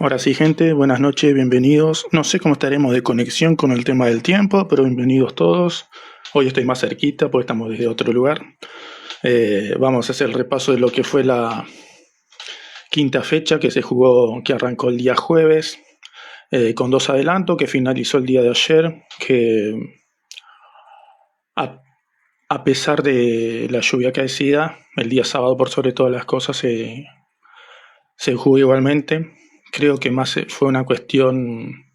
Ahora sí, gente, buenas noches, bienvenidos. No sé cómo estaremos de conexión con el tema del tiempo, pero bienvenidos todos. Hoy estoy más cerquita porque estamos desde otro lugar. Vamos a hacer el repaso de lo que fue la quinta fecha que se jugó, que arrancó el día jueves, con 2 adelantos, que finalizó el día de ayer, que a pesar de la lluvia caecida, el día sábado por sobre todas las cosas se jugó igualmente. Creo que más fue una cuestión,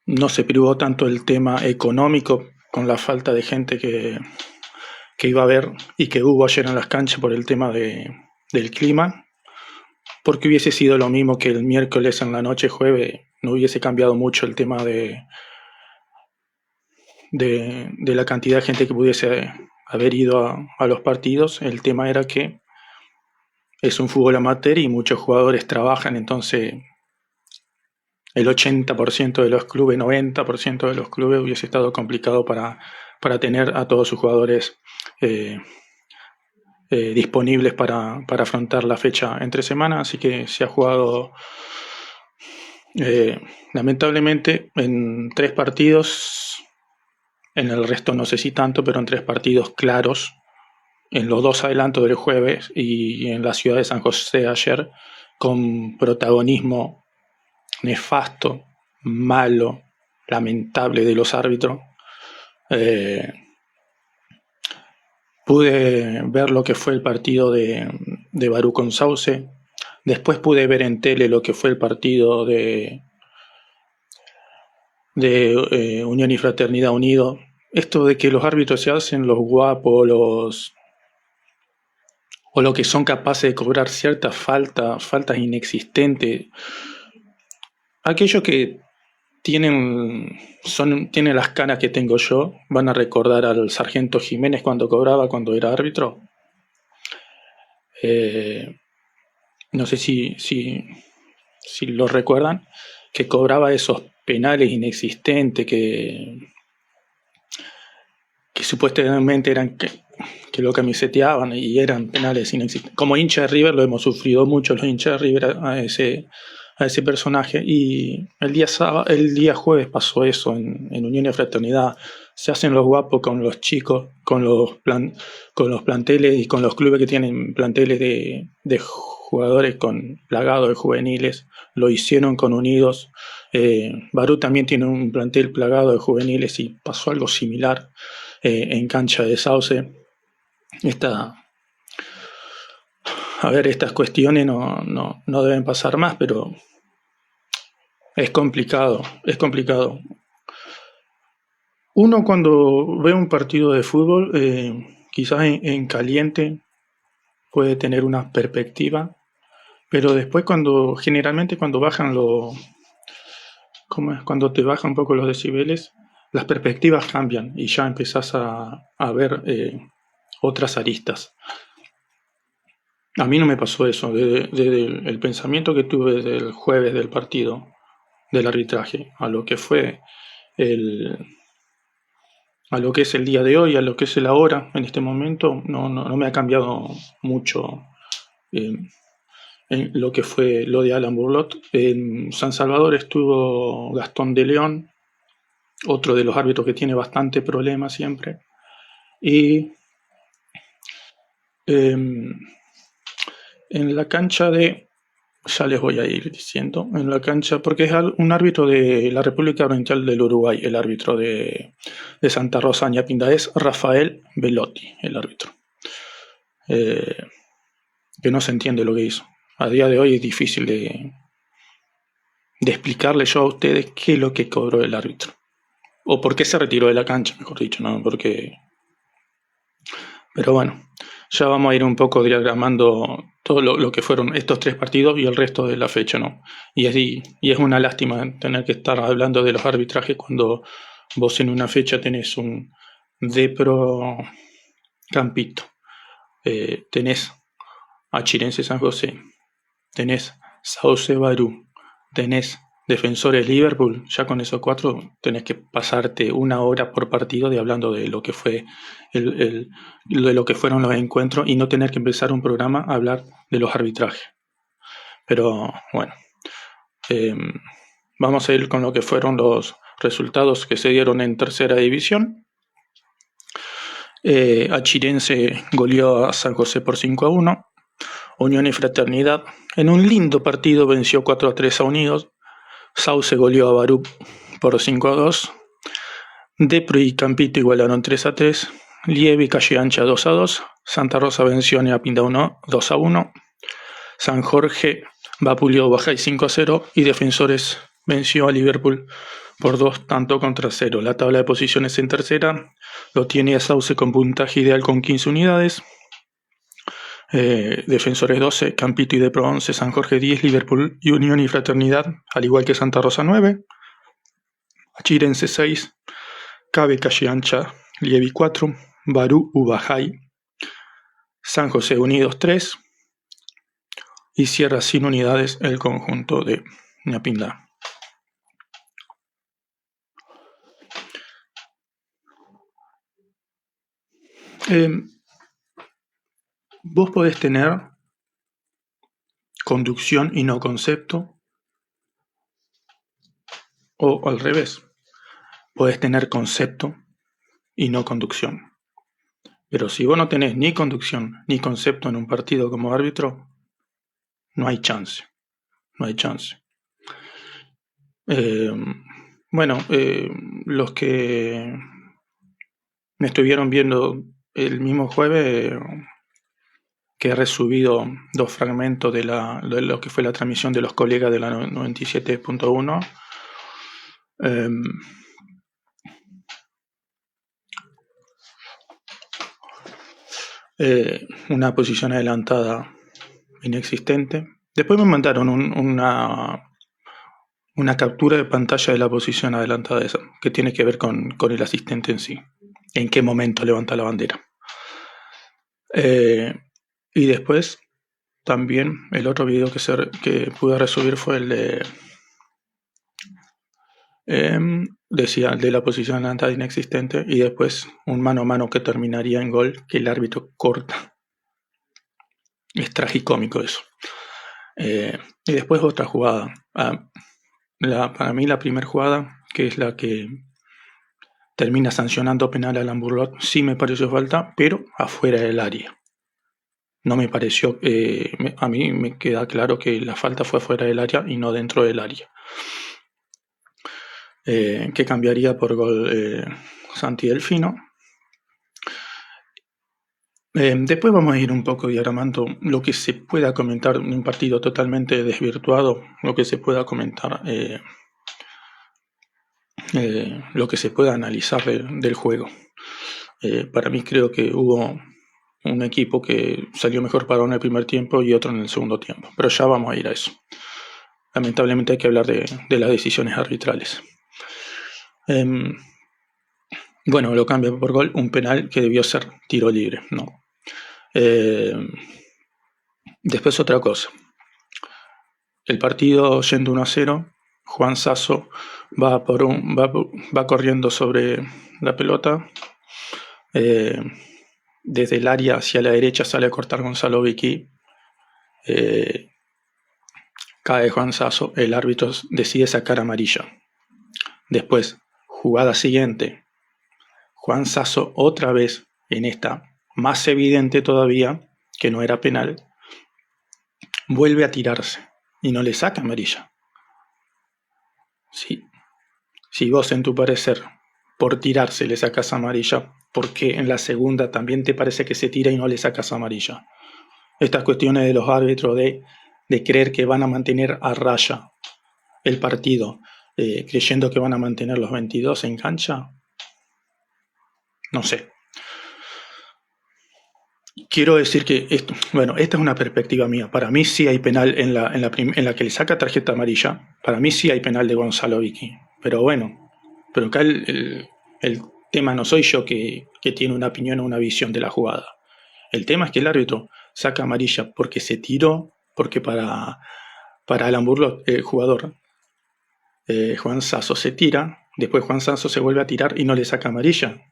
no se privó tanto el tema económico con la falta de gente que iba a haber y que hubo ayer en las canchas por el tema del clima, porque hubiese sido lo mismo que el miércoles en la noche, jueves, no hubiese cambiado mucho el tema de la cantidad de gente que pudiese haber ido a los partidos. El tema era que es un fútbol amateur y muchos jugadores trabajan, entonces el 80% de los clubes, 90% de los clubes hubiese estado complicado para tener a todos sus jugadores disponibles para afrontar la fecha entre semana, así que se ha jugado lamentablemente en 3 partidos, en el resto no sé si tanto, pero en 3 partidos claros, en los 2 adelantos del jueves y en la ciudad de San José ayer, con protagonismo nefasto, malo, lamentable de los árbitros. Pude ver lo que fue el partido de Barú con Sauce. Después pude ver en tele lo que fue el partido de Unión y Fraternidad Unido. Esto de que los árbitros se hacen los guapos, o lo que son capaces de cobrar ciertas faltas inexistentes. Aquellos que tienen las canas que tengo yo, van a recordar al Sargento Jiménez cuando cobraba, cuando era árbitro. No sé si lo recuerdan, que cobraba esos penales inexistentes que supuestamente eran que lo camiseteaban y eran penales inexistentes. Como hincha de River lo hemos sufrido mucho los hinchas de River a ese personaje, y el día jueves pasó eso en Unión y Fraternidad. Se hacen los guapos con los chicos, con los planteles y con los clubes que tienen planteles de jugadores plagados de juveniles. Lo hicieron con Unidos. Barú también tiene un plantel plagado de juveniles y pasó algo similar en cancha de Sauce. Estas cuestiones no deben pasar más, pero es complicado. Uno cuando ve un partido de fútbol, quizás en caliente puede tener una perspectiva, pero después generalmente cuando bajan cuando te bajan un poco los decibeles, las perspectivas cambian y ya empezás a ver otras aristas. A mí no me pasó eso, desde el pensamiento que tuve del jueves del partido, del arbitraje, a lo que fue a lo que es el día de hoy, a lo que es el ahora, en este momento, no me ha cambiado mucho eh, en lo que fue lo de Alan Burlot. En San Salvador estuvo Gastón de León, otro de los árbitros que tiene bastante problema siempre. Y en la cancha ya les voy a ir diciendo, en la cancha, porque es un árbitro de la República Oriental del Uruguay, el árbitro de Santa Rosa Ñapinda, es Rafael Velotti, el árbitro. Que no se entiende lo que hizo. A día de hoy es difícil de explicarle yo a ustedes qué es lo que cobró el árbitro. O por qué se retiró de la cancha, mejor dicho, ¿no? Pero bueno, ya vamos a ir un poco diagramando todo lo que fueron estos 3 partidos y el resto de la fecha, ¿no? Y es una lástima tener que estar hablando de los arbitrajes cuando vos en una fecha tenés un Depro Campito, tenés a Chirense San José, tenés Sauce Barú, tenés Defensores Liverpool. Ya con esos 4 tenés que pasarte 1 hora por partido hablando de lo que fue de lo que fueron los encuentros y no tener que empezar un programa a hablar de los arbitrajes. Pero bueno, vamos a ir con lo que fueron los resultados que se dieron en tercera división. Achirense goleó a San José por 5-1. Unión y Fraternidad en un lindo partido venció 4-3 a Unidos. Sauce goleó a Barú por 5-2. Depro y Campito igualaron 3-3. Lieve y Calle Ancha 2-2. Santa Rosa venció a Ñapinda 2-1. San Jorge vapuleó Bajay 5-0 y Defensores venció a Liverpool por 2-0. La tabla de posiciones en tercera lo tiene a Sauce con puntaje ideal con 15 unidades. Defensores 12, Campito y Depro 11, San Jorge 10, Liverpool y Unión y Fraternidad, al igual que Santa Rosa 9, Chirense 6, Cabe Calle Ancha, Lievi 4, Barú Ubajay, San José Unidos 3 y cierra sin unidades el conjunto de Ñapinda. Vos podés tener conducción y no concepto, o al revés, podés tener concepto y no conducción. Pero si vos no tenés ni conducción ni concepto en un partido como árbitro, no hay chance. No hay chance. Los que me estuvieron viendo el mismo jueves, que he resubido 2 fragmentos de lo que fue la transmisión de los colegas de la 97.1. Una posición adelantada inexistente. Después me mandaron una captura de pantalla de la posición adelantada esa, que tiene que ver con el asistente en sí, en qué momento levanta la bandera. Y después también el otro video que pude resubir fue el de decía de la posición adelantada inexistente, y después un mano a mano que terminaría en gol que el árbitro corta. Es tragicómico eso. Y después otra jugada. Para mí la primera jugada, que es la que termina sancionando penal a Alan Burlot, sí me pareció falta, pero afuera del área. No me pareció, a mí me queda claro que la falta fue fuera del área y no dentro del área. Que cambiaría por gol Santi Delfino. Después vamos a ir un poco diagramando lo que se pueda comentar en un partido totalmente desvirtuado, lo que se pueda comentar lo que se pueda analizar del juego. Para mí creo que hubo un equipo que salió mejor parado en el primer tiempo y otro en el segundo tiempo, pero ya vamos a ir a eso. Lamentablemente hay que hablar de las decisiones arbitrales. Bueno, lo cambia por gol, un penal que debió ser tiro libre, ¿no? Después otra cosa. El partido yendo 1-0, Juan Sasso va corriendo sobre la pelota. Desde el área hacia la derecha sale a cortar Gonzalo Vicky. Cae Juan Sasso, el árbitro decide sacar amarilla. Después, jugada siguiente, Juan Sasso otra vez, en esta más evidente todavía, que no era penal, vuelve a tirarse y no le saca amarilla. Si vos en tu parecer por tirarse le sacas amarilla, ¿por qué en la segunda también te parece que se tira y no le sacas amarilla? Estas cuestiones de los árbitros de creer que van a mantener a raya el partido, creyendo que van a mantener los 22 en cancha, no sé. Quiero decir que esta es una perspectiva mía. Para mí sí hay penal en la que le saca tarjeta amarilla. Para mí sí hay penal de Gonzalo Vicky. Pero acá el tema no soy yo que tiene una opinión o una visión de la jugada. El tema es que el árbitro saca amarilla porque se tiró, porque para Alan Burlot, el jugador, Juan Sasso se tira, después Juan Sasso se vuelve a tirar y no le saca amarilla.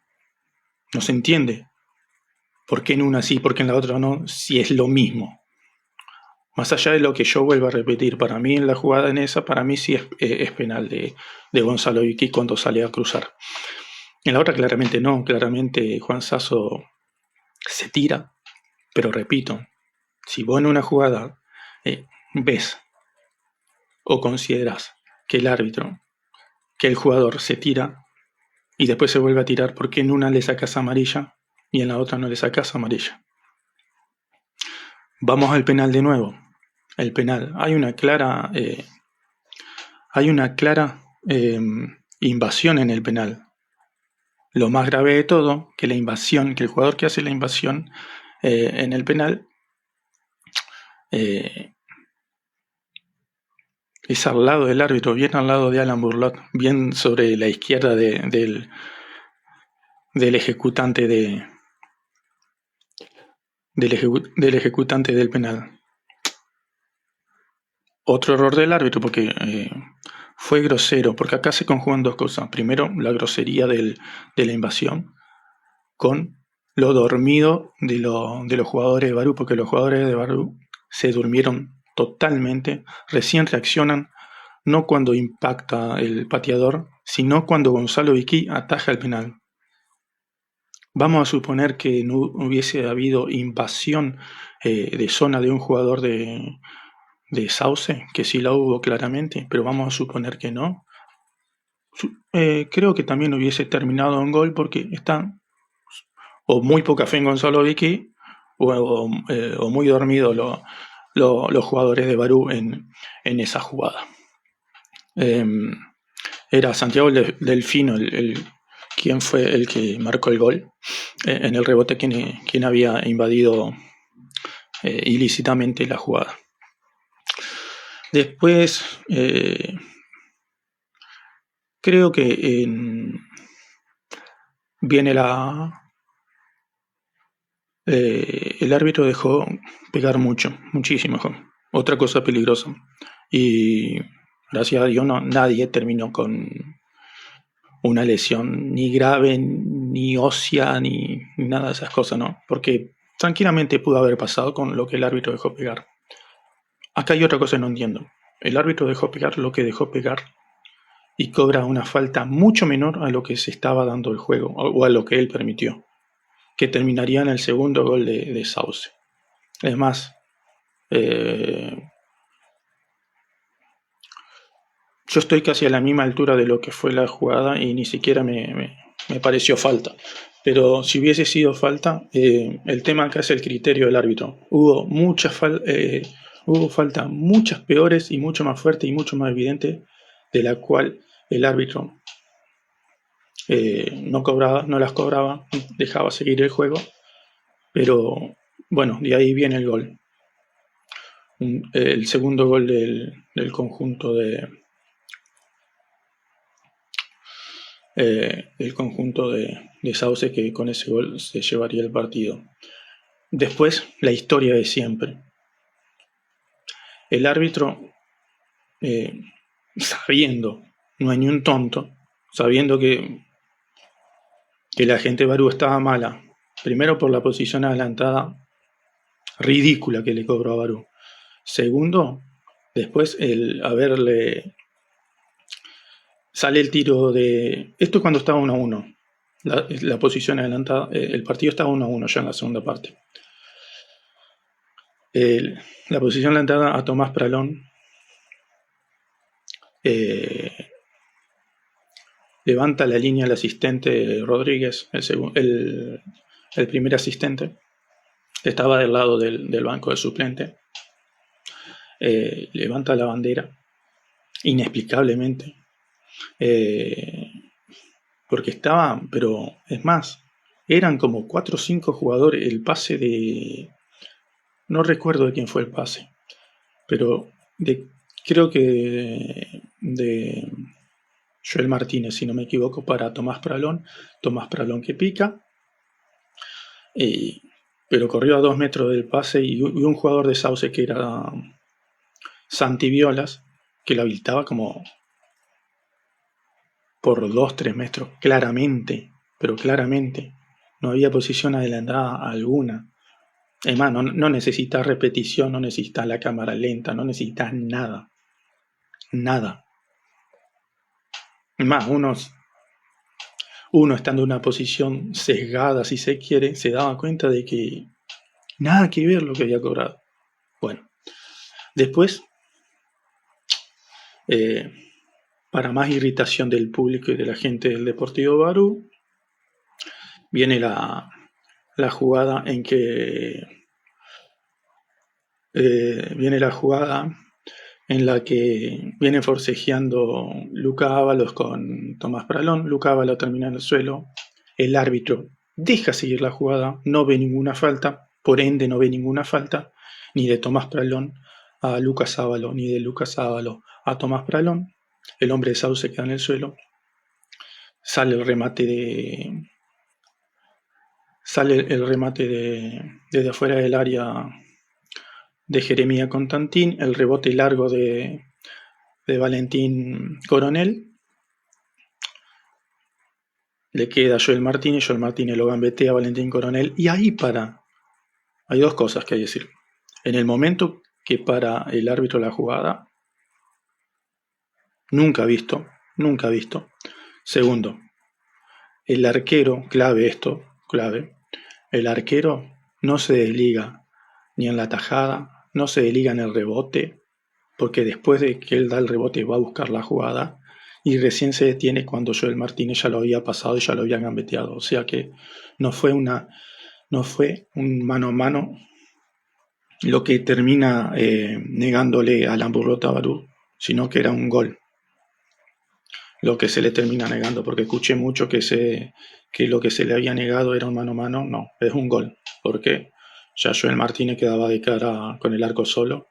No se entiende. ¿Por qué en una sí, por qué en la otra no? Si es lo mismo. Más allá de lo que yo vuelvo a repetir, para mí en la jugada en esa, para mí sí es penal de Gonzalo Vicky cuando sale a cruzar. En la otra claramente no, claramente Juan Sasso se tira, pero repito, si vos en una jugada ves o consideras que el árbitro, que el jugador se tira y después se vuelve a tirar, ¿por qué en una le sacas amarilla y en la otra no le sacas amarilla? Vamos al penal de nuevo. El penal. Hay una clara invasión en el penal. Lo más grave de todo, que la invasión, que el jugador que hace la invasión en el penal es al lado del árbitro, bien al lado de Alan Burlot, bien sobre la izquierda del ejecutante del ejecutante del penal. Otro error del árbitro porque fue grosero, porque acá se conjugan dos cosas. Primero, la grosería de la invasión con lo dormido de los jugadores de Barú, porque los jugadores de Barú se durmieron totalmente, recién reaccionan no cuando impacta el pateador, sino cuando Gonzalo Vicky ataja el penal. Vamos a suponer que no hubiese habido invasión de zona de un jugador de Sauce, que sí la hubo claramente, pero vamos a suponer que no. Creo que también hubiese terminado en gol porque está o muy poca fe en Gonzalo Vicky o muy dormidos los jugadores de Barú en esa jugada. Era Santiago Delfino quien fue el que marcó el gol en el rebote, quien había invadido ilícitamente la jugada. Después creo que viene el árbitro dejó pegar muchísimo. Otra cosa peligrosa. Y gracias a Dios nadie terminó con una lesión ni grave, ni ósea, ni nada de esas cosas, ¿no? Porque tranquilamente pudo haber pasado con lo que el árbitro dejó pegar. Acá hay otra cosa que no entiendo. El árbitro dejó pegar lo que dejó pegar y cobra una falta mucho menor a lo que se estaba dando el juego o a lo que él permitió, que terminaría en el segundo gol de Sauce. Es más, yo estoy casi a la misma altura de lo que fue la jugada y ni siquiera me pareció falta. Pero si hubiese sido falta, el tema acá es el criterio del árbitro. Hubo falta muchas peores y mucho más fuertes y mucho más evidentes, de la cual el árbitro no las cobraba, dejaba seguir el juego, pero bueno, de ahí viene el gol. El segundo gol del conjunto de Sauce, que con ese gol se llevaría el partido. Después, la historia de siempre. El árbitro, sabiendo, no hay ni un tonto, sabiendo que la gente de Barú estaba mala, primero por la posición adelantada ridícula que le cobró a Barú. Segundo, después el haberle... Sale el tiro de... Esto es cuando estaba 1-1. La posición adelantada, el partido estaba 1-1 ya en la segunda parte. La posición adelantada a Tomás Pralón. Levanta la línea el asistente Rodríguez, el primer asistente. Estaba del lado del banco de suplente. Levanta la bandera, inexplicablemente. Porque estaba, pero es más, eran como 4 o 5 jugadores. El pase de... No recuerdo de quién fue el pase, pero creo que de Joel Martínez, si no me equivoco, para Tomás Pralón. Tomás Pralón que pica, pero corrió a 2 metros del pase y un jugador de Sauce que era Santi Violas, que lo habilitaba como por 2-3 metros, claramente, pero claramente. No había posición adelantada alguna. Además, no necesitas repetición, no necesitas la cámara lenta, no necesitas nada. Nada. Además, uno estando en una posición sesgada, si se quiere, se daba cuenta de que nada que ver lo que había cobrado. Bueno, después, para más irritación del público y de la gente del Deportivo Barú, viene la jugada en que en la que viene forcejeando Luca Ábalos con Tomás Pralón. Luca Ábalos termina en el suelo. El árbitro deja seguir la jugada, no ve ninguna falta, por ende no ve ninguna falta, ni de Tomás Pralón a Lucas Ábalos, ni de Lucas Ábalos a Tomás Pralón. El hombre de Sauce queda en el suelo. Sale el remate desde afuera del área de Jeremías Constantín, el rebote largo de Valentín Coronel. Le queda a Joel Martínez lo gambetea a Valentín Coronel, y ahí para. Hay dos cosas que hay que decir. En el momento que para el árbitro la jugada, nunca visto. Segundo, el arquero, clave, el arquero no se desliga ni en la tajada, no se desliga en el rebote, porque después de que él da el rebote va a buscar la jugada, y recién se detiene cuando Joel Martínez ya lo había pasado y ya lo había gambeteado. O sea que no fue un mano a mano lo que termina negándole a Lamburrota Barú, sino que era un gol lo que se le termina negando, porque escuché mucho que lo que se le había negado era un mano a mano. No, es un gol, porque ya Joel Martínez quedaba de cara con el arco solo.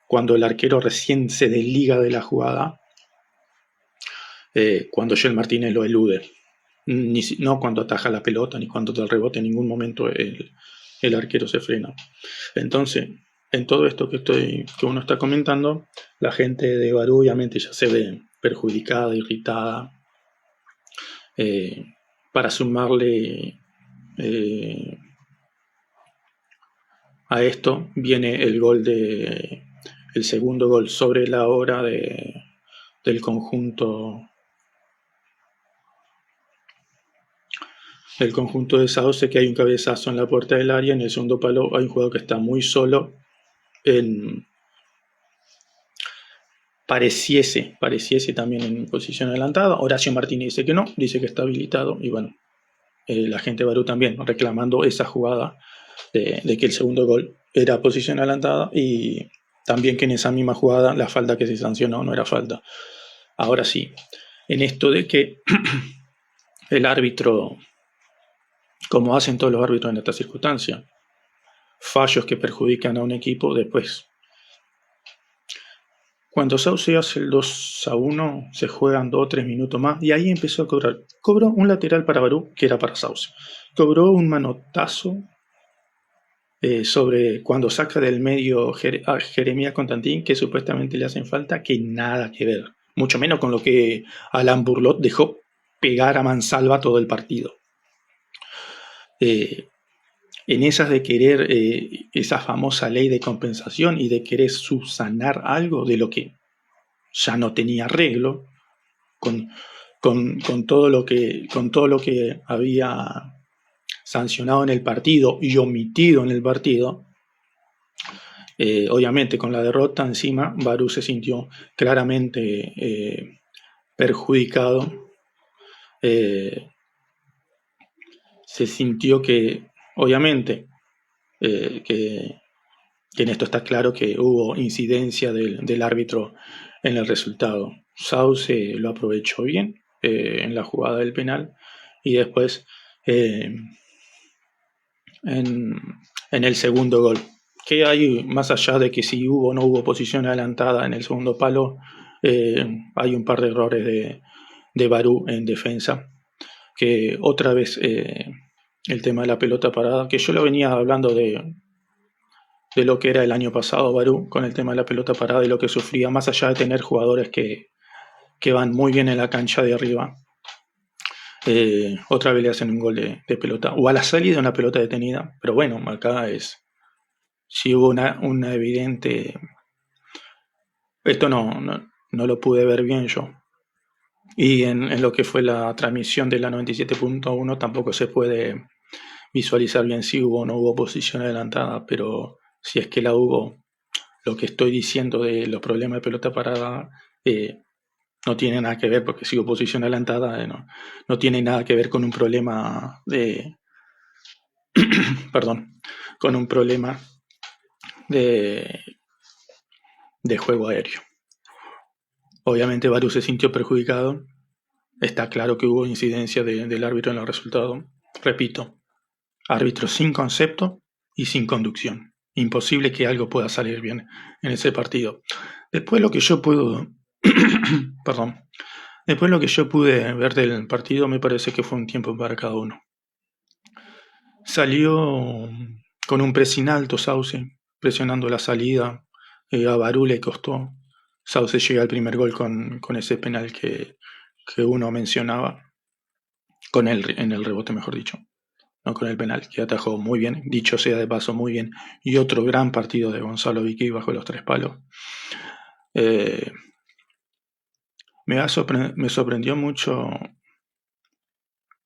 Cuando el arquero recién se desliga de la jugada, cuando Joel Martínez lo elude, no cuando ataja la pelota, ni cuando da el rebote, en ningún momento el arquero se frena. Entonces, en todo esto que uno está comentando, la gente de Barú obviamente ya se ve perjudicada, irritada. Para sumarle a esto viene el segundo gol sobre la hora del conjunto de Sauce, que hay un cabezazo en la puerta del área. En el segundo palo hay un jugador que está muy solo. Pareciese también en posición adelantada. Horacio Martínez dice que no, dice que está habilitado, y bueno, la gente de Barú también reclamando esa jugada de que el segundo gol era posición adelantada, y también que en esa misma jugada la falta que se sancionó no era falta. Ahora sí, en esto de que el árbitro, como hacen todos los árbitros en esta circunstancia, fallos que perjudican a un equipo después. Cuando Sauce hace el 2-1, se juegan 2 o 3 minutos más y ahí empezó a cobrar. Cobró un lateral para Barú, que era para Sauce. Cobró un manotazo sobre cuando saca del medio a Jeremías Constantín, que supuestamente le hacen falta, que nada que ver. Mucho menos con lo que Alain Burlot dejó pegar a mansalva todo el partido. En esas de querer esa famosa ley de compensación y de querer subsanar algo de lo que ya no tenía arreglo, con todo lo que había sancionado en el partido y omitido en el partido. Obviamente con la derrota encima, Barú se sintió claramente perjudicado. Se sintió que, obviamente, que en esto está claro que hubo incidencia del árbitro en el resultado. Sauce lo aprovechó bien en la jugada del penal y después en el segundo gol. Que hay, más allá de que si hubo o no hubo posición adelantada en el segundo palo, hay un par de errores de Barú en defensa. Que otra vez el tema de la pelota parada, que yo lo venía hablando de lo que era el año pasado Barú con el tema de la pelota parada y lo que sufría, más allá de tener jugadores que van muy bien en la cancha de arriba. Otra vez le hacen un gol de pelota, o a la salida una pelota detenida, pero bueno, acá si hubo una evidente. Esto no lo pude ver bien yo. Y en lo que fue la transmisión de la 97.1 tampoco se puede visualizar bien si hubo o no hubo posición adelantada, pero si es que la hubo, lo que estoy diciendo de los problemas de pelota parada no tiene nada que ver, porque si hubo posición adelantada no tiene nada que ver con un problema de perdón, con un problema de juego aéreo. Obviamente Barú se sintió perjudicado. Está claro que hubo incidencia del árbitro en el resultado. Repito, árbitro sin concepto y sin conducción. Imposible que algo pueda salir bien en ese partido. Después lo que yo puedo perdón. Después lo que yo pude ver del partido me parece que fue un tiempo para cada uno. Salió con un pressing alto Sauce, presionando la salida. A Barú le costó. Sauce llega al primer gol con ese penal que uno mencionaba. En el rebote, mejor dicho. No con el penal, que atajó muy bien. Dicho sea de paso, muy bien. Y otro gran partido de Gonzalo Vicky bajo los 3 palos. Me sorprendió mucho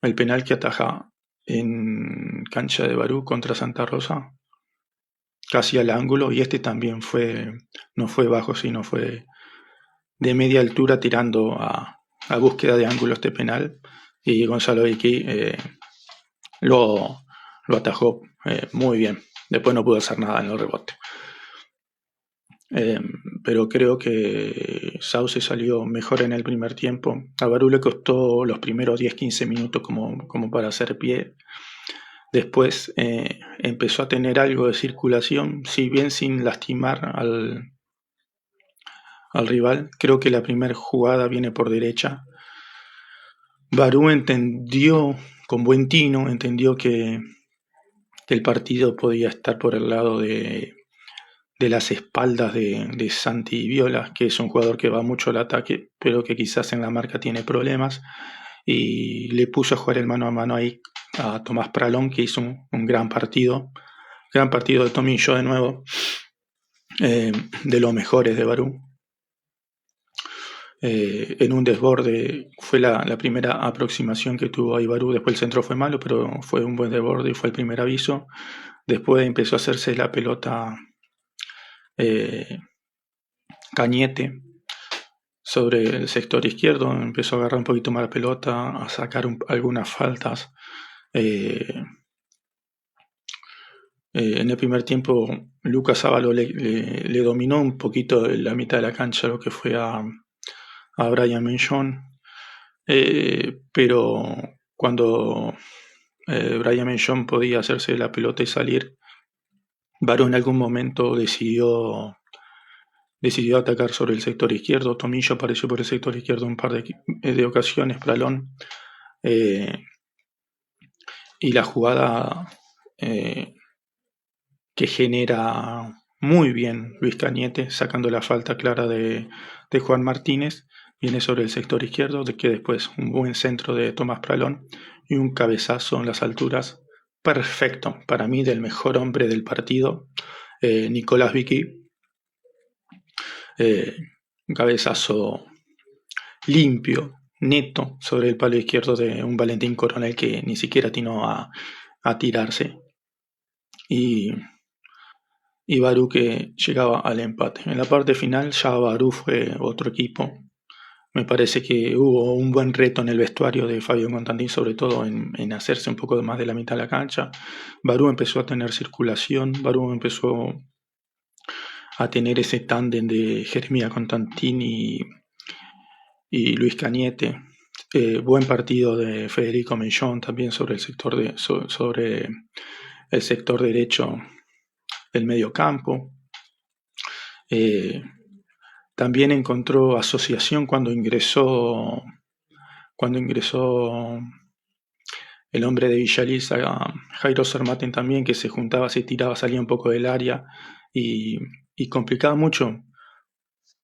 el penal que ataja en cancha de Barú contra Santa Rosa, casi al ángulo, y este también no fue bajo, sino fue de media altura tirando a búsqueda de ángulo este penal, y Gonzalo Vicky lo atajó muy bien. Después no pudo hacer nada en el rebote. Pero creo que Sauce salió mejor en el primer tiempo. A Barú le costó los primeros 10-15 minutos como para hacer pie. Después empezó a tener algo de circulación, si bien sin lastimar al rival. Creo que la primera jugada viene por derecha. Barú entendió, con buen tino, entendió que el partido podía estar por el lado de las espaldas de Santi Viola, que es un jugador que va mucho al ataque, pero que quizás en la marca tiene problemas, y le puso a jugar el mano a mano ahí a Tomás Pralón, que hizo un gran partido de Tomillo de nuevo, de los mejores de Barú. En un desborde fue la primera aproximación que tuvo ahí Barú. Después el centro fue malo, pero fue un buen desborde y fue el primer aviso. Después empezó a hacerse la pelota Cañete sobre el sector izquierdo, empezó a agarrar un poquito más la pelota, a sacar algunas faltas. En el primer tiempo Lucas Ávalo le dominó un poquito la mitad de la cancha, lo que fue a Brian Menchon, pero cuando Brian Menchon podía hacerse la pelota y salir, Barú en algún momento decidió atacar sobre el sector izquierdo. Tomillo apareció por el sector izquierdo un par de ocasiones, Pralón. Y la jugada que genera muy bien Luis Cañete, sacando la falta clara de Juan Martínez, viene sobre el sector izquierdo, de que después un buen centro de Tomás Pralón y un cabezazo en las alturas perfecto, para mí del mejor hombre del partido, Nicolás Vicky. Un cabezazo limpio, neto, sobre el palo izquierdo de un Valentín Coronel que ni siquiera atinó a tirarse. Y Barú que llegaba al empate. En la parte final ya Barú fue otro equipo. Me parece que hubo un buen reto en el vestuario de Fabio Constantín, sobre todo en hacerse un poco más de la mitad de la cancha. Barú empezó a tener circulación, Barú empezó a tener ese tándem de Jeremías Constantín y Luis Cañete. Buen partido de Federico Menchon también sobre el sector derecho del medio campo. También encontró asociación cuando ingresó el hombre de Villaliza, Jairo Sermaten también, que se juntaba, se tiraba, salía un poco del área y complicaba mucho,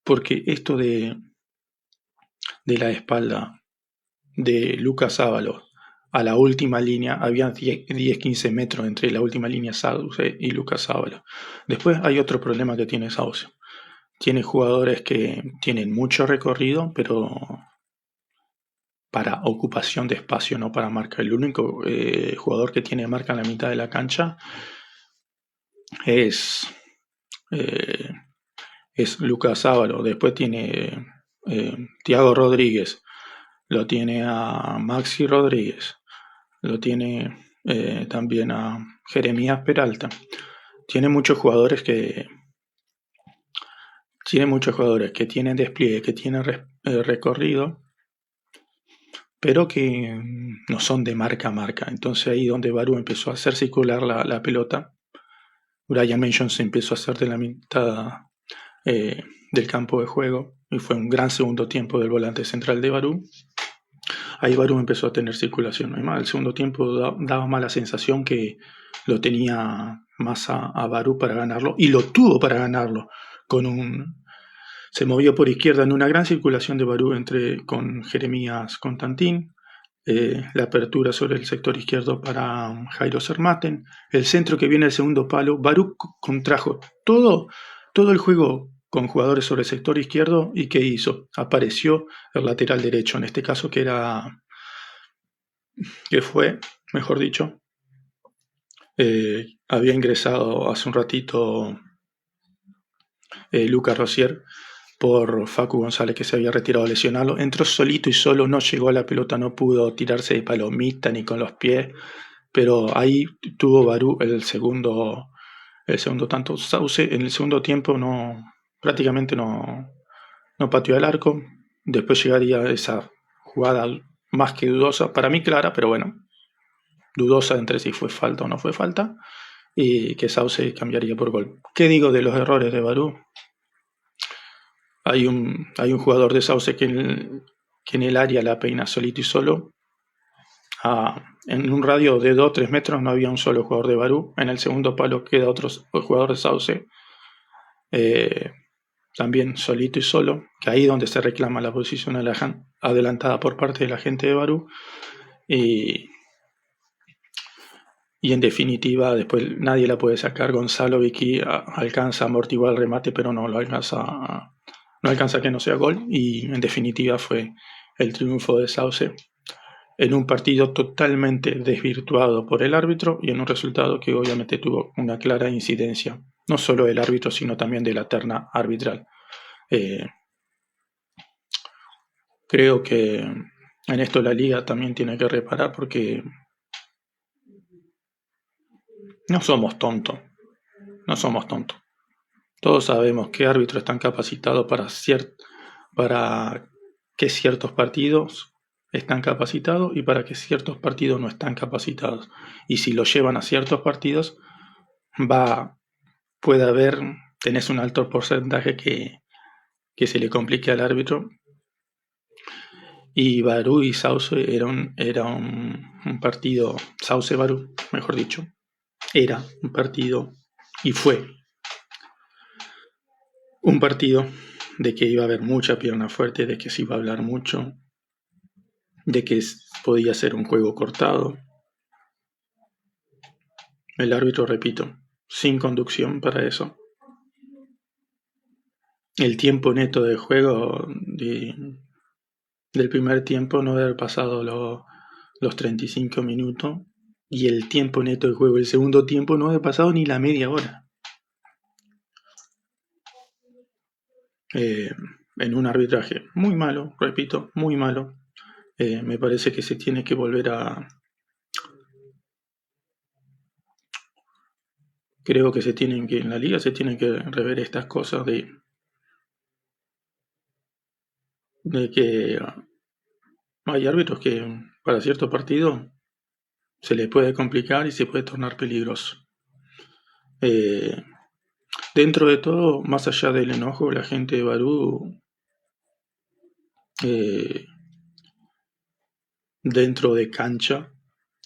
porque esto de la espalda de Lucas Ábalos a la última línea, había 10-15 metros entre la última línea Sauce y Lucas Ábalos. Después hay otro problema que tiene Sauce. Tiene jugadores que tienen mucho recorrido, pero para ocupación de espacio, no para marca. El único jugador que tiene marca en la mitad de la cancha es Lucas Ábalos. Después tiene Thiago Rodríguez, lo tiene a Maxi Rodríguez, lo tiene también a Jeremías Peralta. Tiene muchos jugadores que tienen despliegue, que tienen recorrido, pero que no son de marca a marca. Entonces ahí donde Barú empezó a hacer circular la pelota, Brian Menchon se empezó a hacer de la mitad del campo de juego y fue un gran segundo tiempo del volante central de Barú. Ahí Barú empezó a tener circulación. Además, el segundo tiempo daba más la sensación que lo tenía más a Barú para ganarlo, y lo tuvo para ganarlo. Se movió por izquierda en una gran circulación de Barú con Jeremías Constantín. La apertura sobre el sector izquierdo para Jairo Sermaten. El centro que viene al segundo palo. Barú contrajo todo el juego con jugadores sobre el sector izquierdo. ¿Y qué hizo? Apareció el lateral derecho, en este caso, que fue, mejor dicho, había ingresado hace un ratito Lucas Rosier por Facu González, que se había retirado lesionado. Entró solito y solo, no llegó a la pelota, no pudo tirarse de palomita ni con los pies, pero ahí tuvo Barú el segundo tanto. Sauce en el segundo tiempo prácticamente no pateó el arco. Después llegaría esa jugada más que dudosa, para mí clara, pero bueno, dudosa entre si fue falta o no fue falta, y que Sauce cambiaría por gol. ¿Qué digo de los errores de Barú? Hay un jugador de Sauce que en el área la peina solito y solo. En un radio de 2-3 metros no había un solo jugador de Barú. En el segundo palo queda otro jugador de Sauce, también solito y solo, que ahí es donde se reclama la posición adelantada por parte de la gente de Barú. Y en definitiva, después nadie la puede sacar. Gonzalo Vicky alcanza a amortiguar el remate, pero no alcanza a que no sea gol. Y en definitiva fue el triunfo de Sauce en un partido totalmente desvirtuado por el árbitro y en un resultado que obviamente tuvo una clara incidencia, no solo del árbitro, sino también de la terna arbitral. Creo que en esto la liga también tiene que reparar, porque no somos tontos. Todos sabemos qué árbitros están capacitados para que ciertos partidos están capacitados y para qué ciertos partidos no están capacitados. Y si lo llevan a ciertos partidos, puede haber, tenés un alto porcentaje que se le complique al árbitro. Y Barú y Sauce un partido, Sauce-Barú, mejor dicho, era un partido y fue un partido de que iba a haber mucha pierna fuerte, de que se iba a hablar mucho, de que podía ser un juego cortado. El árbitro, repito, sin conducción para eso. El tiempo neto de juego del primer tiempo no debe haber pasado los 35 minutos y el tiempo neto de juego del segundo tiempo no debe haber pasado ni la media hora. En un arbitraje muy malo, repito, muy malo. Me parece que se tiene que volver a... Creo que en la liga se tienen que rever estas cosas de que hay árbitros que para cierto partido se les puede complicar y se puede tornar peligroso. Dentro de todo, más allá del enojo, la gente de Barú, dentro de cancha,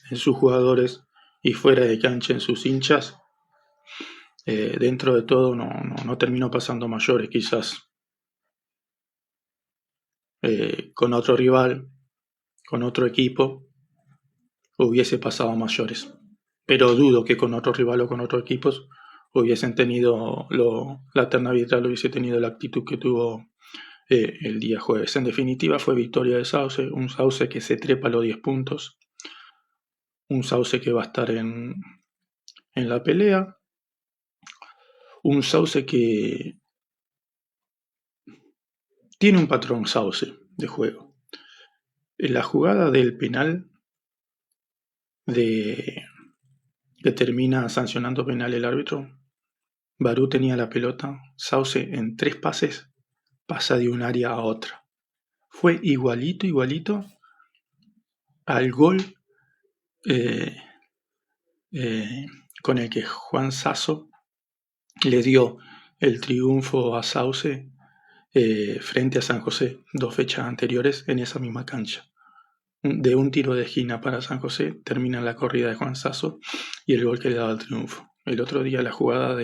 en sus jugadores y fuera de cancha en sus hinchas, dentro de todo no terminó pasando mayores, quizás con otro rival, con otro equipo, hubiese pasado mayores. Pero dudo que con otro rival o con otros equipos hubiesen tenido la terna arbitral hubiese tenido la actitud que tuvo el día jueves. En definitiva, fue victoria de Sauce, un Sauce que se trepa a los 10 puntos, un Sauce que va a estar en la pelea, un Sauce que tiene un patrón Sauce de juego. En la jugada del penal que termina sancionando penal el árbitro, Barú tenía la pelota, Sauce en 3 pases pasa de un área a otra. Fue igualito al gol con el que Juan Sasso le dio el triunfo a Sauce frente a San José 2 fechas anteriores en esa misma cancha. De un tiro de esquina para San José termina la corrida de Juan Sasso y el gol que le daba el triunfo. El otro día la jugada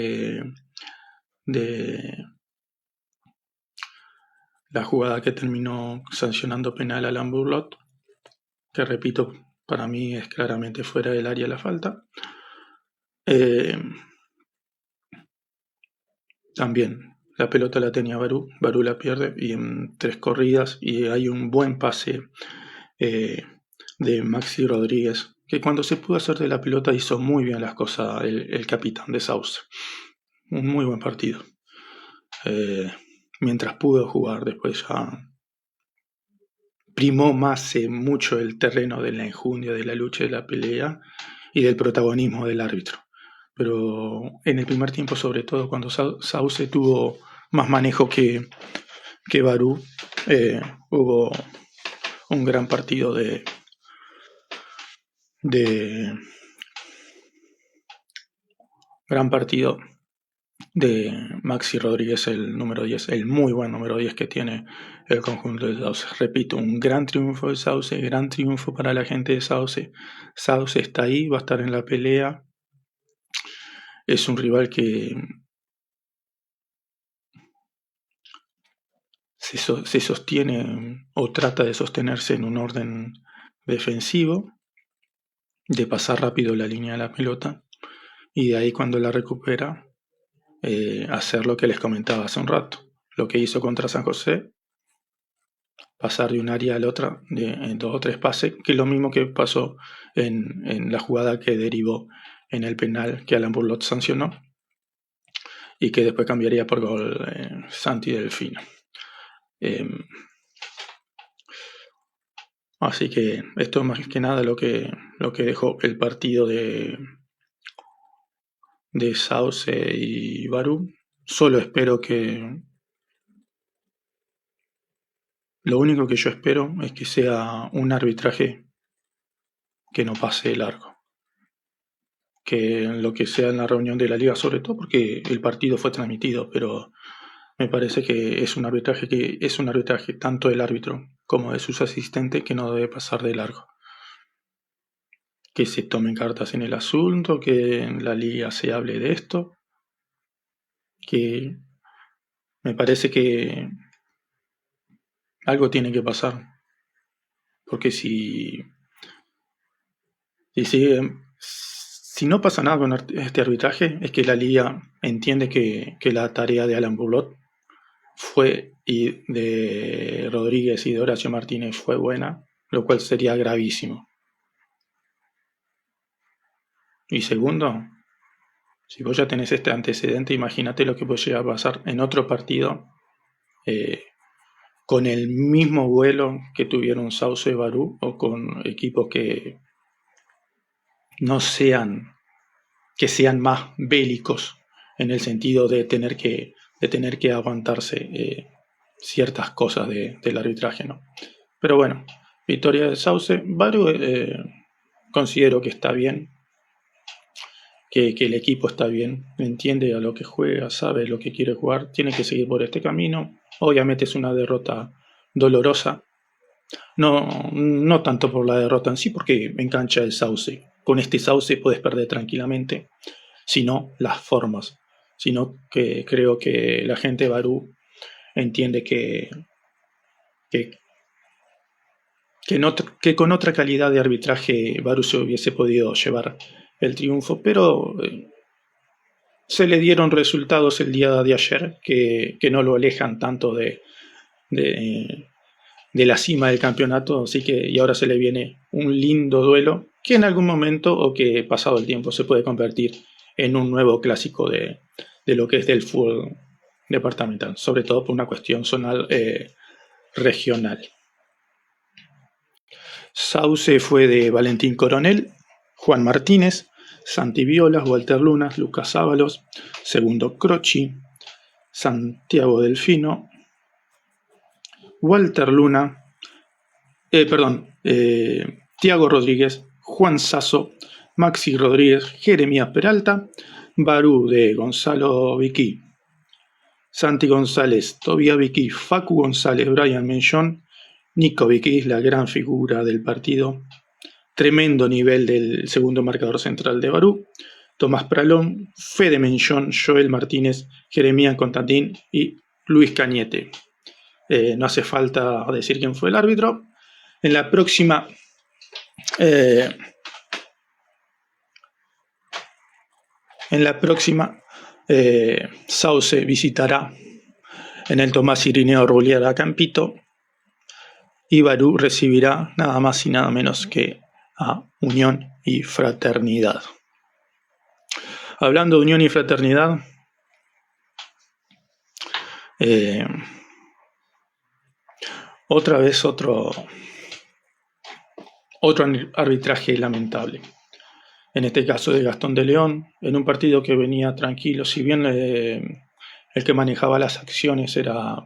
la jugada que terminó sancionando penal a Alain Burlot, que repito, para mí es claramente fuera del área la falta. También la pelota la tenía Barú la pierde y en 3 corridas y hay un buen pase de Maxi Rodríguez, que cuando se pudo hacer de la pelota hizo muy bien las cosas el capitán de Sauce. Un muy buen partido. Mientras pudo jugar, después ya primó más mucho el terreno de la enjundia, de la lucha, de la pelea y del protagonismo del árbitro. Pero en el primer tiempo, sobre todo, cuando Sauce tuvo más manejo que Barú, hubo un gran partido de Maxi Rodríguez, el número 10, el muy buen número 10 que tiene el conjunto de Sauce. Repito, un gran triunfo de Sauce, gran triunfo para la gente de Sauce. Sauce está ahí, va a estar en la pelea. Es un rival que se sostiene o trata de sostenerse en un orden defensivo, de pasar rápido la línea de la pelota y de ahí cuando la recupera hacer lo que les comentaba hace un rato, lo que hizo contra San José, pasar de un área a la otra en 2 o 3 pases, que es lo mismo que pasó en la jugada que derivó en el penal que Alain Burlot sancionó y que después cambiaría por gol Santi Delfino. Así que esto es más que nada lo que dejó el partido de Sauce y Barú. Solo espero que Lo único que yo espero es que sea un arbitraje que no pase de largo. Que lo que sea en la reunión de la liga, sobre todo porque el partido fue transmitido, pero me parece que es un arbitraje tanto del árbitro como de sus asistentes que no debe pasar de largo. Que se tomen cartas en el asunto, que en la liga se hable de esto, que me parece que algo tiene que pasar, porque si no pasa nada con este arbitraje, es que la liga entiende que la tarea de Alan Bullock y de Rodríguez y de Horacio Martínez fue buena, lo cual sería gravísimo. Y segundo, si vos ya tenés este antecedente, imagínate lo que puede llegar a pasar en otro partido con el mismo vuelo que tuvieron Sauce y Barú, o con equipos que sean más bélicos en el sentido de tener que aguantarse ciertas cosas del arbitraje, ¿no? Pero bueno, victoria de Sauce. Barú considero que está bien, que el equipo está bien, entiende a lo que juega, sabe lo que quiere jugar, tiene que seguir por este camino. Obviamente es una derrota dolorosa, no tanto por la derrota en sí, porque me engancha el Sauce. Con este Sauce puedes perder tranquilamente, sino las formas, sino que creo que la gente de Barú entiende que con otra calidad de arbitraje Barú se hubiese podido llevar el triunfo, pero se le dieron resultados el día de ayer que no lo alejan tanto de la cima del campeonato, así que y ahora se le viene un lindo duelo que en algún momento o que pasado el tiempo se puede convertir en un nuevo clásico de lo que es del fútbol departamental, sobre todo por una cuestión zonal regional. Sauce fue de Valentín Coronel, Juan Martínez, Santi Violas, Walter Lunas, Lucas Ábalos, segundo Croci, Santiago Delfino, Walter Luna, Tiago Rodríguez, Juan Sasso, Maxi Rodríguez, Jeremías Peralta, Barú de Gonzalo Vicky, Santi González, Tobía Vicky, Facu González, Brian Menchón, Nico Vicky, la gran figura del partido, tremendo nivel del segundo marcador central de Barú, Tomás Pralón, Fede Menchón, Joel Martínez, Jeremías Constantín y Luis Cañete. No hace falta decir quién fue el árbitro. En la próxima Sauce visitará en el Tomás Irineo Ruliera Campito y Barú recibirá nada más y nada menos que a Unión y Fraternidad. Hablando de Unión y Fraternidad, otra vez otro arbitraje lamentable. En este caso de Gastón de León, en un partido que venía tranquilo, si bien el que manejaba las acciones era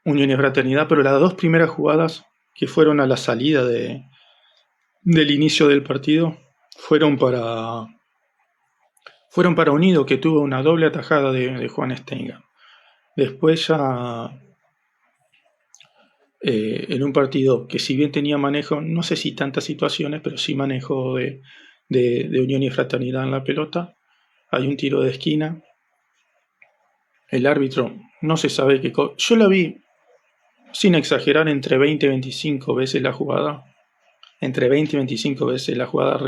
Unión y Fraternidad, pero las dos primeras jugadas que fueron a la salida del inicio del partido fueron para Unido, que tuvo una doble atajada de Juan Steinga. Después ya en un partido que si bien tenía manejo, no sé si tantas situaciones, pero sí manejo de Unión y Fraternidad en la pelota, hay un tiro de esquina, el árbitro no se sabe qué cosa. Yo la vi, sin exagerar, entre 20 y 25 veces la jugada. Entre 20 y 25 veces la jugada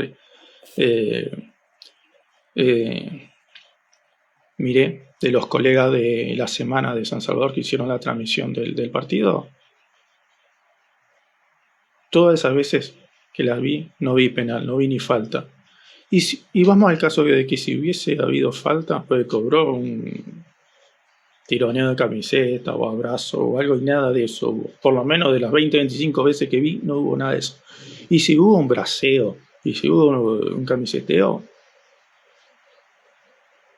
miré de los colegas de la semana de San Salvador que hicieron la transmisión del partido. Todas esas veces que las vi, no vi penal, no vi ni falta. Y vamos al caso de que si hubiese habido falta, pues cobró un tironeo de camiseta o abrazo o algo, y nada de eso. Por lo menos de las 20-25 veces que vi, no hubo nada de eso. Y si hubo un braceo, y si hubo un camiseteo,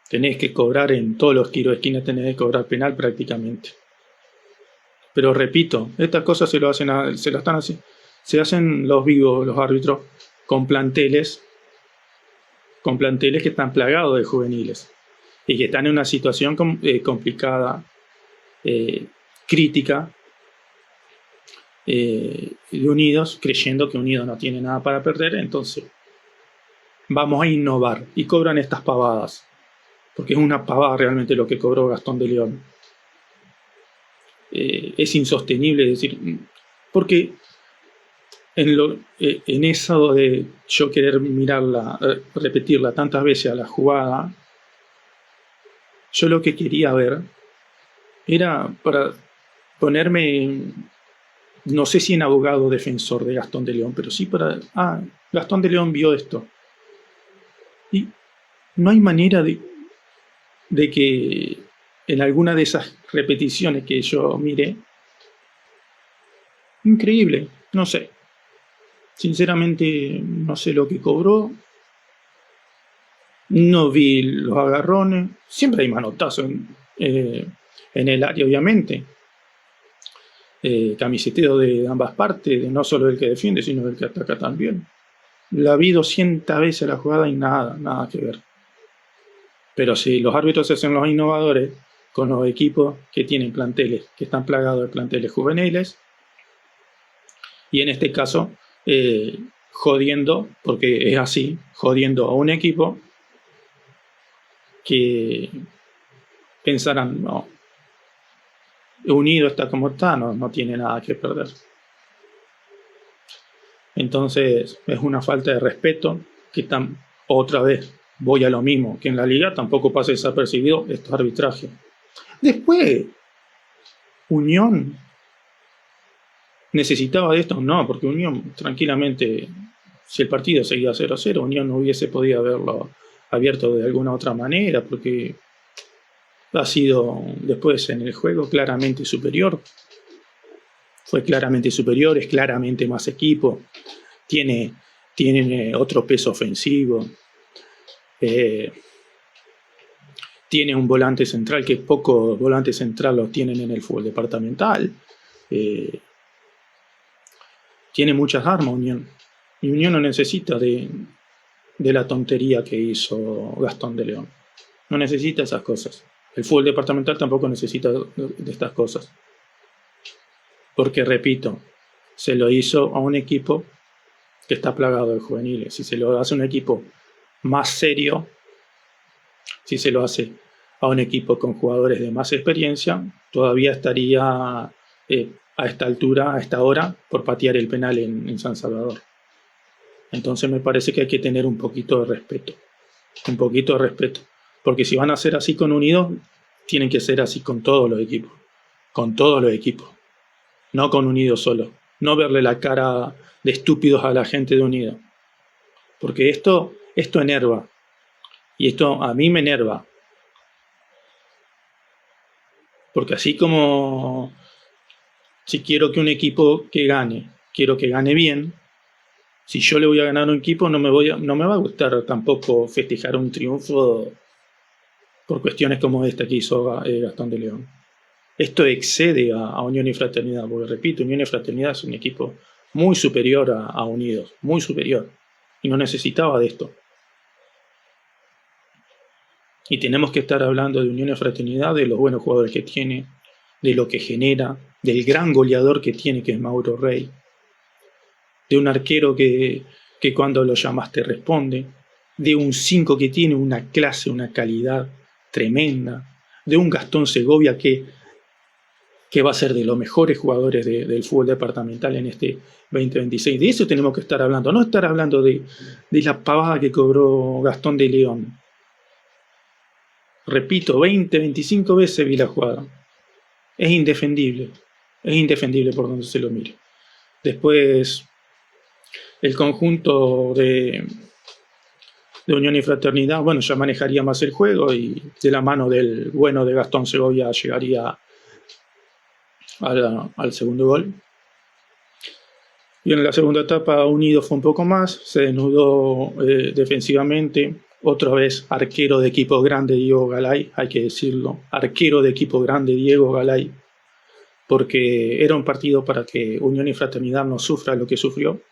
tenés que cobrar en todos los tiros de esquina, tenés que cobrar penal prácticamente. Pero repito, estas cosas se hacen los vivos, los árbitros, con planteles que están plagados de juveniles y que están en una situación complicada, crítica, de Unidos, creyendo que Unidos no tiene nada para perder. Entonces vamos a innovar y cobran estas pavadas, porque es una pavada realmente lo que cobró Gastón de León. Es insostenible decir, porque en eso de yo querer mirarla, repetirla tantas veces a la jugada, yo lo que quería ver era para ponerme, no sé si en abogado defensor de Gastón de León, pero sí para, Gastón de León vio esto. Y no hay manera de que en alguna de esas repeticiones que yo miré, increíble, no sé. Sinceramente, no sé lo que cobró. No vi los agarrones. Siempre hay manotazos en el área, obviamente. Camiseteo de ambas partes, no solo del que defiende, sino del que ataca también. La vi 200 veces la jugada y nada que ver. Pero si los árbitros se hacen los innovadores con los equipos que tienen planteles, que están plagados de planteles juveniles, y en este caso, jodiendo, porque es así, jodiendo a un equipo que pensarán, no, Unido está como está, no tiene nada que perder. Entonces es una falta de respeto que otra vez voy a lo mismo, que en la liga tampoco pase desapercibido estos arbitrajes. Después, Unión necesitaba de esto, no, porque Unión tranquilamente, si el partido seguía 0-0, Unión no hubiese podido haberlo abierto de alguna otra manera, porque ha sido después en el juego claramente superior. Fue claramente superior, es claramente más equipo, tiene otro peso ofensivo, tiene un volante central que pocos volantes centrales los tienen en el fútbol departamental, tiene muchas armas Unión, y Unión no necesita de la tontería que hizo Gastón de León, no necesita esas cosas. El fútbol departamental tampoco necesita de estas cosas, porque repito, se lo hizo a un equipo que está plagado de juveniles. Si se lo hace a un equipo más serio, si se lo hace a un equipo con jugadores de más experiencia, todavía estaría a esta altura, a esta hora, por patear el penal en San Salvador. Entonces me parece que hay que tener un poquito de respeto, porque si van a ser así con Unidos, tienen que ser así con todos los equipos, no con Unidos solo, no verle la cara de estúpidos a la gente de Unidos, porque esto enerva, y esto a mí me enerva, porque así como si quiero que un equipo quiero que gane bien, si yo le voy a ganar a un equipo, no me va a gustar tampoco festejar un triunfo por cuestiones como esta que hizo Gastón de León. Esto excede a Unión y Fraternidad, porque repito, Unión y Fraternidad es un equipo muy superior a Unidos, muy superior, y no necesitaba de esto. Y tenemos que estar hablando de Unión y Fraternidad, de los buenos jugadores que tiene, de lo que genera, del gran goleador que tiene, que es Mauro Rey, de un arquero que cuando lo llamas te responde, de un 5 que tiene una clase, una calidad tremenda, de un Gastón Segovia que va a ser de los mejores jugadores del fútbol departamental en este 2026. De eso tenemos que estar hablando, no estar hablando de la pavada que cobró Gastón de León. Repito, 25 veces vi la jugada. Es indefendible por donde se lo mire. Después, el conjunto de Unión y Fraternidad, bueno, ya manejaría más el juego y de la mano del bueno de Gastón Segovia llegaría al segundo gol. Y en la segunda etapa Unido fue un poco más, se desnudó defensivamente. Otra vez arquero de equipo grande Diego Galay, hay que decirlo, arquero de equipo grande Diego Galay, porque era un partido para que Unión y Fraternidad no sufra lo que sufrió.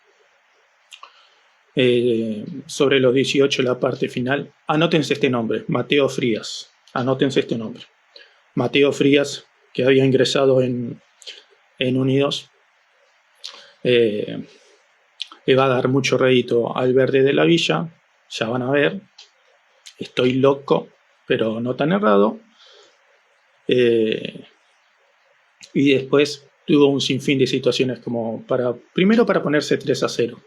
Sobre los 18, la parte final, anótense este nombre, Mateo Frías, anótense este nombre. Mateo Frías, que había ingresado en Unidos, le va a dar mucho rédito al Verde de la Villa, ya van a ver, estoy loco, pero no tan errado. Y después tuvo un sinfín de situaciones como primero para ponerse 3-0.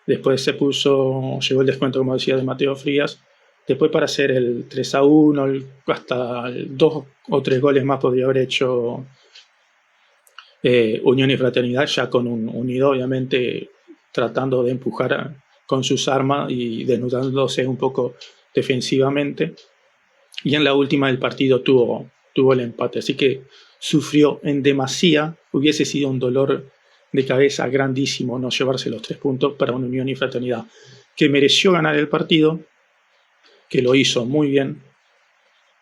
Después llegó el descuento, como decía, de Mateo Frías. Después para hacer el 3-1, hasta 2 o 3 goles más podría haber hecho Unión y Fraternidad, ya con un Unido obviamente tratando de empujar con sus armas y desnudándose un poco defensivamente. Y en la última del partido tuvo el empate. Así que sufrió en demasía. Hubiese sido un dolor de cabeza grandísimo no llevarse los 3 puntos para una Unión y Fraternidad que mereció ganar el partido, que lo hizo muy bien,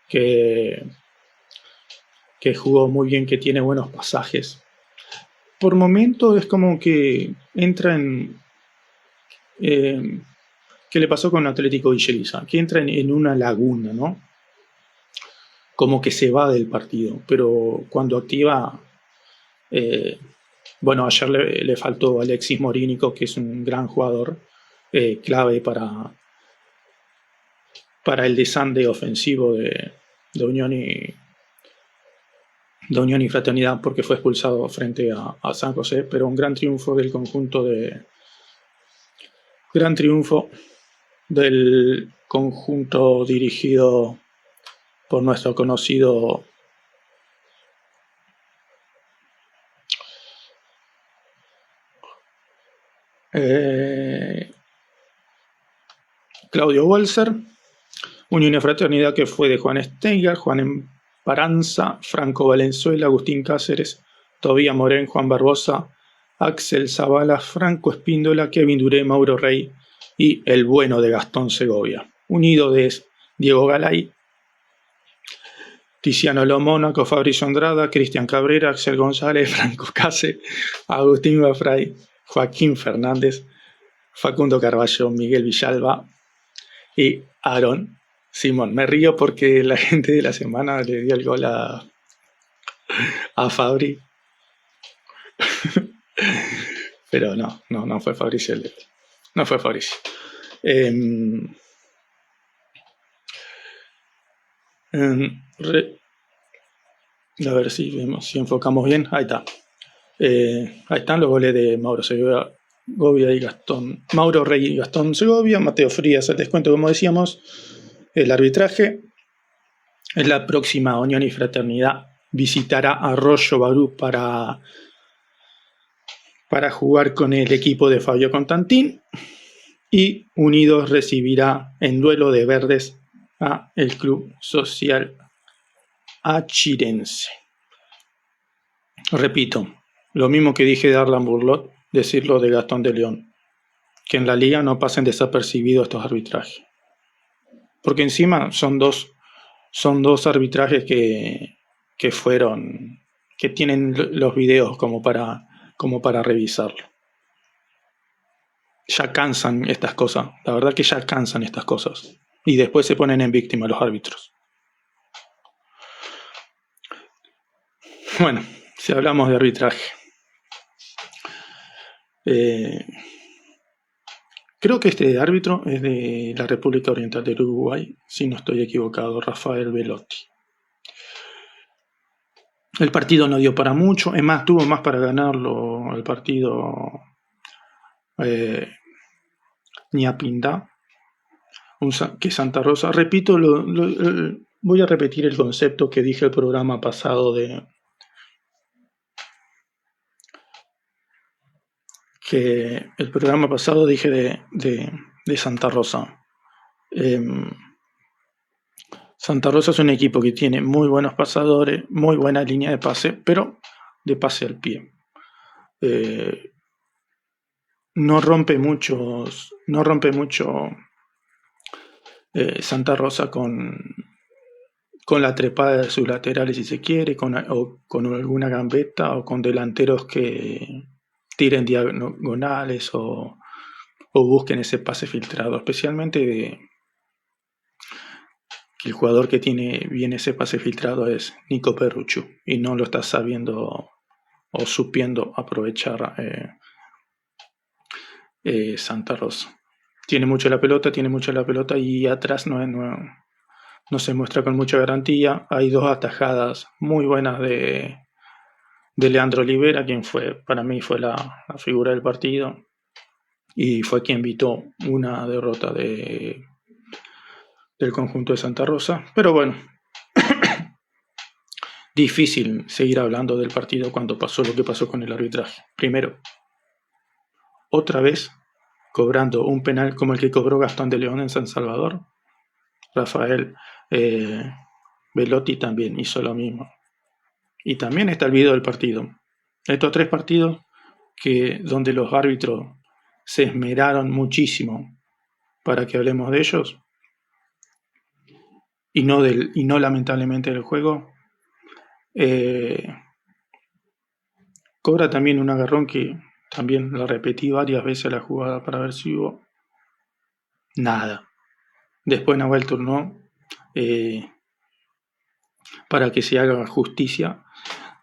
que jugó muy bien, que tiene buenos pasajes. Por momentos es como que entra en... ¿qué le pasó con Atlético Villeliza? Que entra en una laguna, ¿no? Como que se va del partido, pero cuando activa... bueno, ayer le faltó Alexis Morínico, que es un gran jugador, clave para el desande ofensivo de Unión y Fraternidad, porque fue expulsado frente a San José, pero un gran triunfo del conjunto dirigido por nuestro conocido Claudio Walser. Unión y Fraternidad que fue de Juan Steiger, Juan Emparanza, Franco Valenzuela, Agustín Cáceres, Tobía Morén, Juan Barbosa, Axel Zavala, Franco Espíndola, Kevin Duré, Mauro Rey y el bueno de Gastón Segovia. Unido de Diego Galay, Tiziano Lomónaco, Fabricio Andrada, Cristian Cabrera, Axel González, Franco Case, Agustín Bafray, Joaquín Fernández, Facundo Carballo, Miguel Villalba y Aaron Simón. Me río porque la gente de la semana le dio el gol a Fabri. Pero no fue Fabricio. No fue Fabricio. A ver si enfocamos bien. Ahí está. Ahí están los goles de Mauro Segovia y Gastón. Mauro Rey y Gastón Segovia. Mateo Frías, el descuento, como decíamos. El arbitraje. En la próxima Unión y Fraternidad visitará Arroyo Barú para jugar con el equipo de Fabio Constantín. Y Unidos recibirá en duelo de verdes a el Club Social Achirense. Repito, lo mismo que dije de Arlan Burlot, decirlo de Gastón de León, que en la liga no pasen desapercibidos estos arbitrajes, porque encima son dos arbitrajes que tienen los videos como para revisarlo. Ya cansan estas cosas, la verdad que ya cansan estas cosas, y después se ponen en víctima los árbitros. Bueno, si hablamos de arbitraje, creo que este árbitro es de la República Oriental del Uruguay, si no estoy equivocado, Rafael Velotti. El partido no dio para mucho, es más, tuvo más para ganarlo el partido Ñapinda que Santa Rosa. Repito, voy a repetir el concepto que dije el programa pasado dije de Santa Rosa. Santa Rosa es un equipo que tiene muy buenos pasadores, muy buena línea de pase, pero de pase al pie. No rompe mucho Santa Rosa con con la trepada de sus laterales si se quiere, o con alguna gambeta, o con delanteros que tiren diagonales o busquen ese pase filtrado, especialmente que el jugador que tiene bien ese pase filtrado es Nico Perruccio y no lo está sabiendo o supiendo aprovechar Santa Rosa. Tiene mucho la pelota y atrás no se muestra con mucha garantía. Hay dos atajadas muy buenas de Leandro Olivera, quien para mí fue la figura del partido y fue quien evitó una derrota del conjunto de Santa Rosa. Pero bueno, difícil seguir hablando del partido cuando pasó lo que pasó con el arbitraje. Primero, otra vez cobrando un penal como el que cobró Gastón de León en San Salvador. Rafael Velotti también hizo lo mismo. Y también está el video del partido. Estos 3 partidos donde los árbitros se esmeraron muchísimo para que hablemos de ellos y no lamentablemente del juego. Cobra también un agarrón que también la repetí varias veces la jugada para ver si hubo nada. Después Nahuel turnó para que se haga justicia,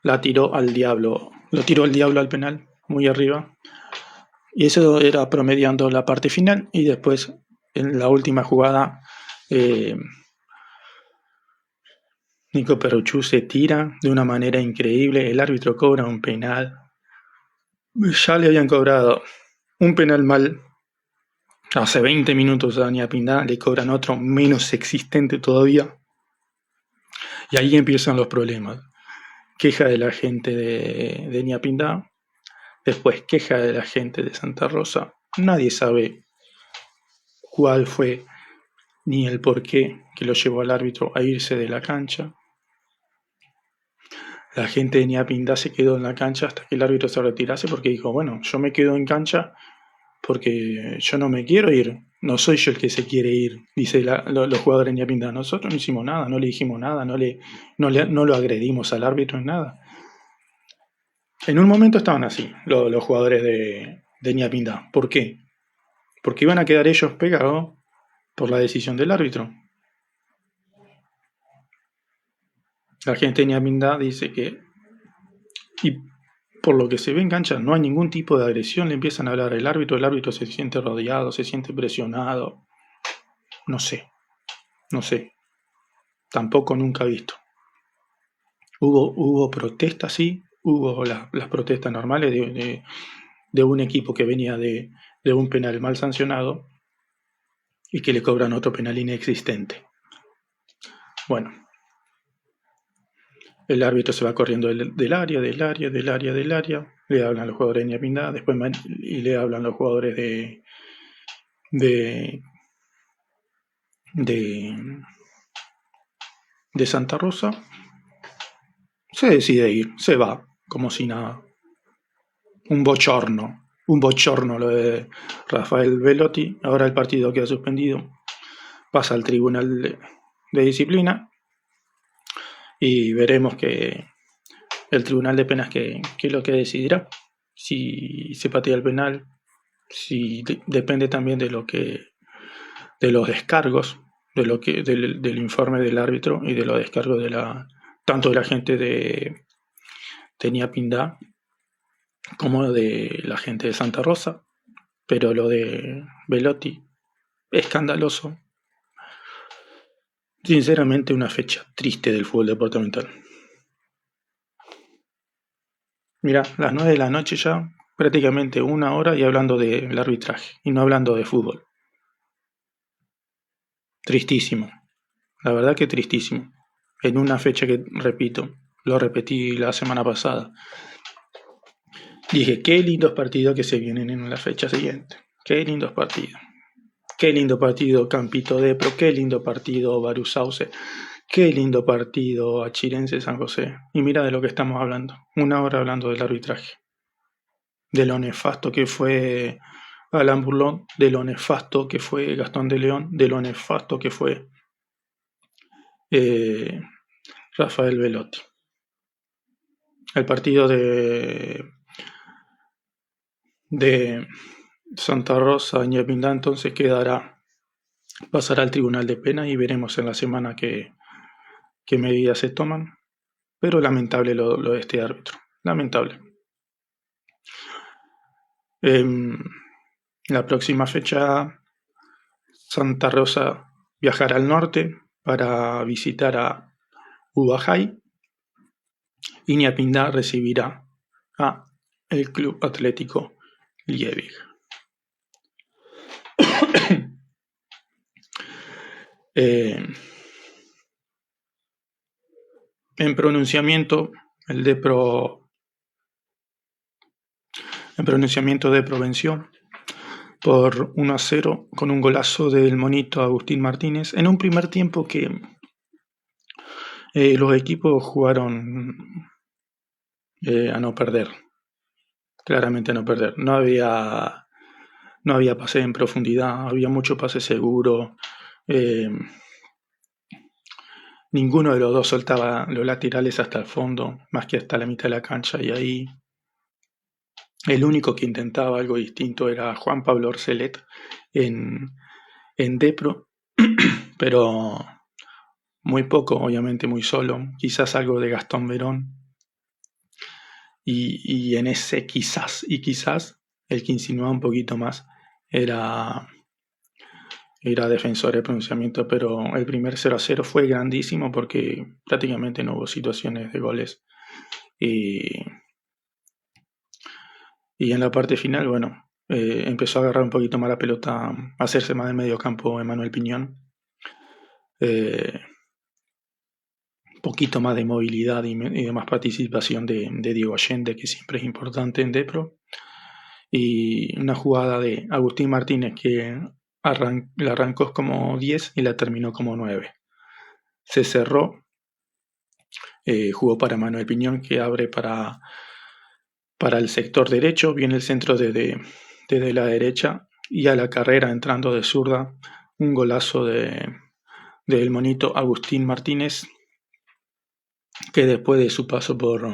la tiró al diablo, lo tiró al diablo al penal, muy arriba. Y eso era promediando la parte final. Y después, en la última jugada, Nico Perruccio se tira de una manera increíble. El árbitro cobra un penal. Ya le habían cobrado un penal mal hace 20 minutos a Niapindá, le cobran otro menos existente todavía. Y ahí empiezan los problemas. Queja de la gente de Niapindá, después queja de la gente de Santa Rosa. Nadie sabe cuál fue ni el porqué que lo llevó al árbitro a irse de la cancha. La gente de Niapindá se quedó en la cancha hasta que el árbitro se retirase porque dijo, bueno, yo me quedo en cancha porque yo no me quiero ir, no soy yo el que se quiere ir, dice los jugadores de Niapindá. Nosotros no hicimos nada, no le dijimos nada, no lo agredimos al árbitro en nada. En un momento estaban así los jugadores de Niapindá. ¿Por qué? Porque iban a quedar ellos pegados por la decisión del árbitro. La gente de Niapindá dice que, y por lo que se ve en cancha, no hay ningún tipo de agresión, le empiezan a hablar al árbitro, el árbitro se siente rodeado, se siente presionado. No sé, tampoco nunca he visto. Hubo protestas, sí, hubo las protestas normales de un equipo que venía de un penal mal sancionado y que le cobran otro penal inexistente. Bueno, el árbitro se va corriendo del área, le hablan los jugadores de Niapindá, después y le hablan los jugadores de Santa Rosa. Se decide ir, se va, como si nada. Un bochorno lo de Rafael Velotti. Ahora el partido queda suspendido, pasa al tribunal de disciplina y veremos que el tribunal de penas que es lo que decidirá, si se patea el penal, si depende también de los descargos, del informe del árbitro y de los descargos tanto de la gente de Niapindá como de la gente de Santa Rosa. Pero lo de Velotti, escandaloso. Sinceramente, una fecha triste del fútbol departamental. Mira, las 9 de la noche ya, prácticamente 1 hora y hablando del arbitraje y no hablando de fútbol. Tristísimo, la verdad que tristísimo. En una fecha que, repito, lo repetí la semana pasada. Dije, qué lindos partidos que se vienen en la fecha siguiente. Qué lindos partidos. Qué lindo partido Campito Depro, qué lindo partido Barusauce, qué lindo partido Achirense San José. Y mira de lo que estamos hablando. 1 hora hablando del arbitraje. De lo nefasto que fue Alain Bourlon, de lo nefasto que fue Gastón de León, de lo nefasto que fue Rafael Velotti. El partido de Santa Rosa Ñepindá entonces pasará al Tribunal de Pena y veremos en la semana qué medidas se toman. Pero lamentable lo de este árbitro. Lamentable. La próxima fecha, Santa Rosa viajará al norte para visitar a Ubajay y Ñapindá recibirá a el Club Atlético Liebig. En pronunciamiento, el Depro venció por 1-0 con un golazo del monito Agustín Martínez en un primer tiempo que los equipos jugaron a no perder, claramente a no perder. No había pase en profundidad, había mucho pase seguro. Ninguno de los dos soltaba los laterales hasta el fondo, más que hasta la mitad de la cancha, y ahí el único que intentaba algo distinto era Juan Pablo Orcelet en Depro, pero muy poco, obviamente muy solo, quizás algo de Gastón Verón, y en ese quizás, el que insinuaba un poquito más era Defensor de pronunciamiento, pero el primer 0-0 fue grandísimo porque prácticamente no hubo situaciones de goles. Y en la parte final, bueno, empezó a agarrar un poquito más la pelota, a hacerse más de medio campo Emanuel Piñón. Un poquito más de movilidad y de más participación de Diego Allende, que siempre es importante en Depro. Y una jugada de Agustín Martínez que la arrancó como 10 y la terminó como 9. Se cerró, jugó para Manuel Piñón, que abre para el sector derecho, viene el centro desde la derecha, y a la carrera entrando de zurda, un golazo del monito Agustín Martínez, que después de su paso por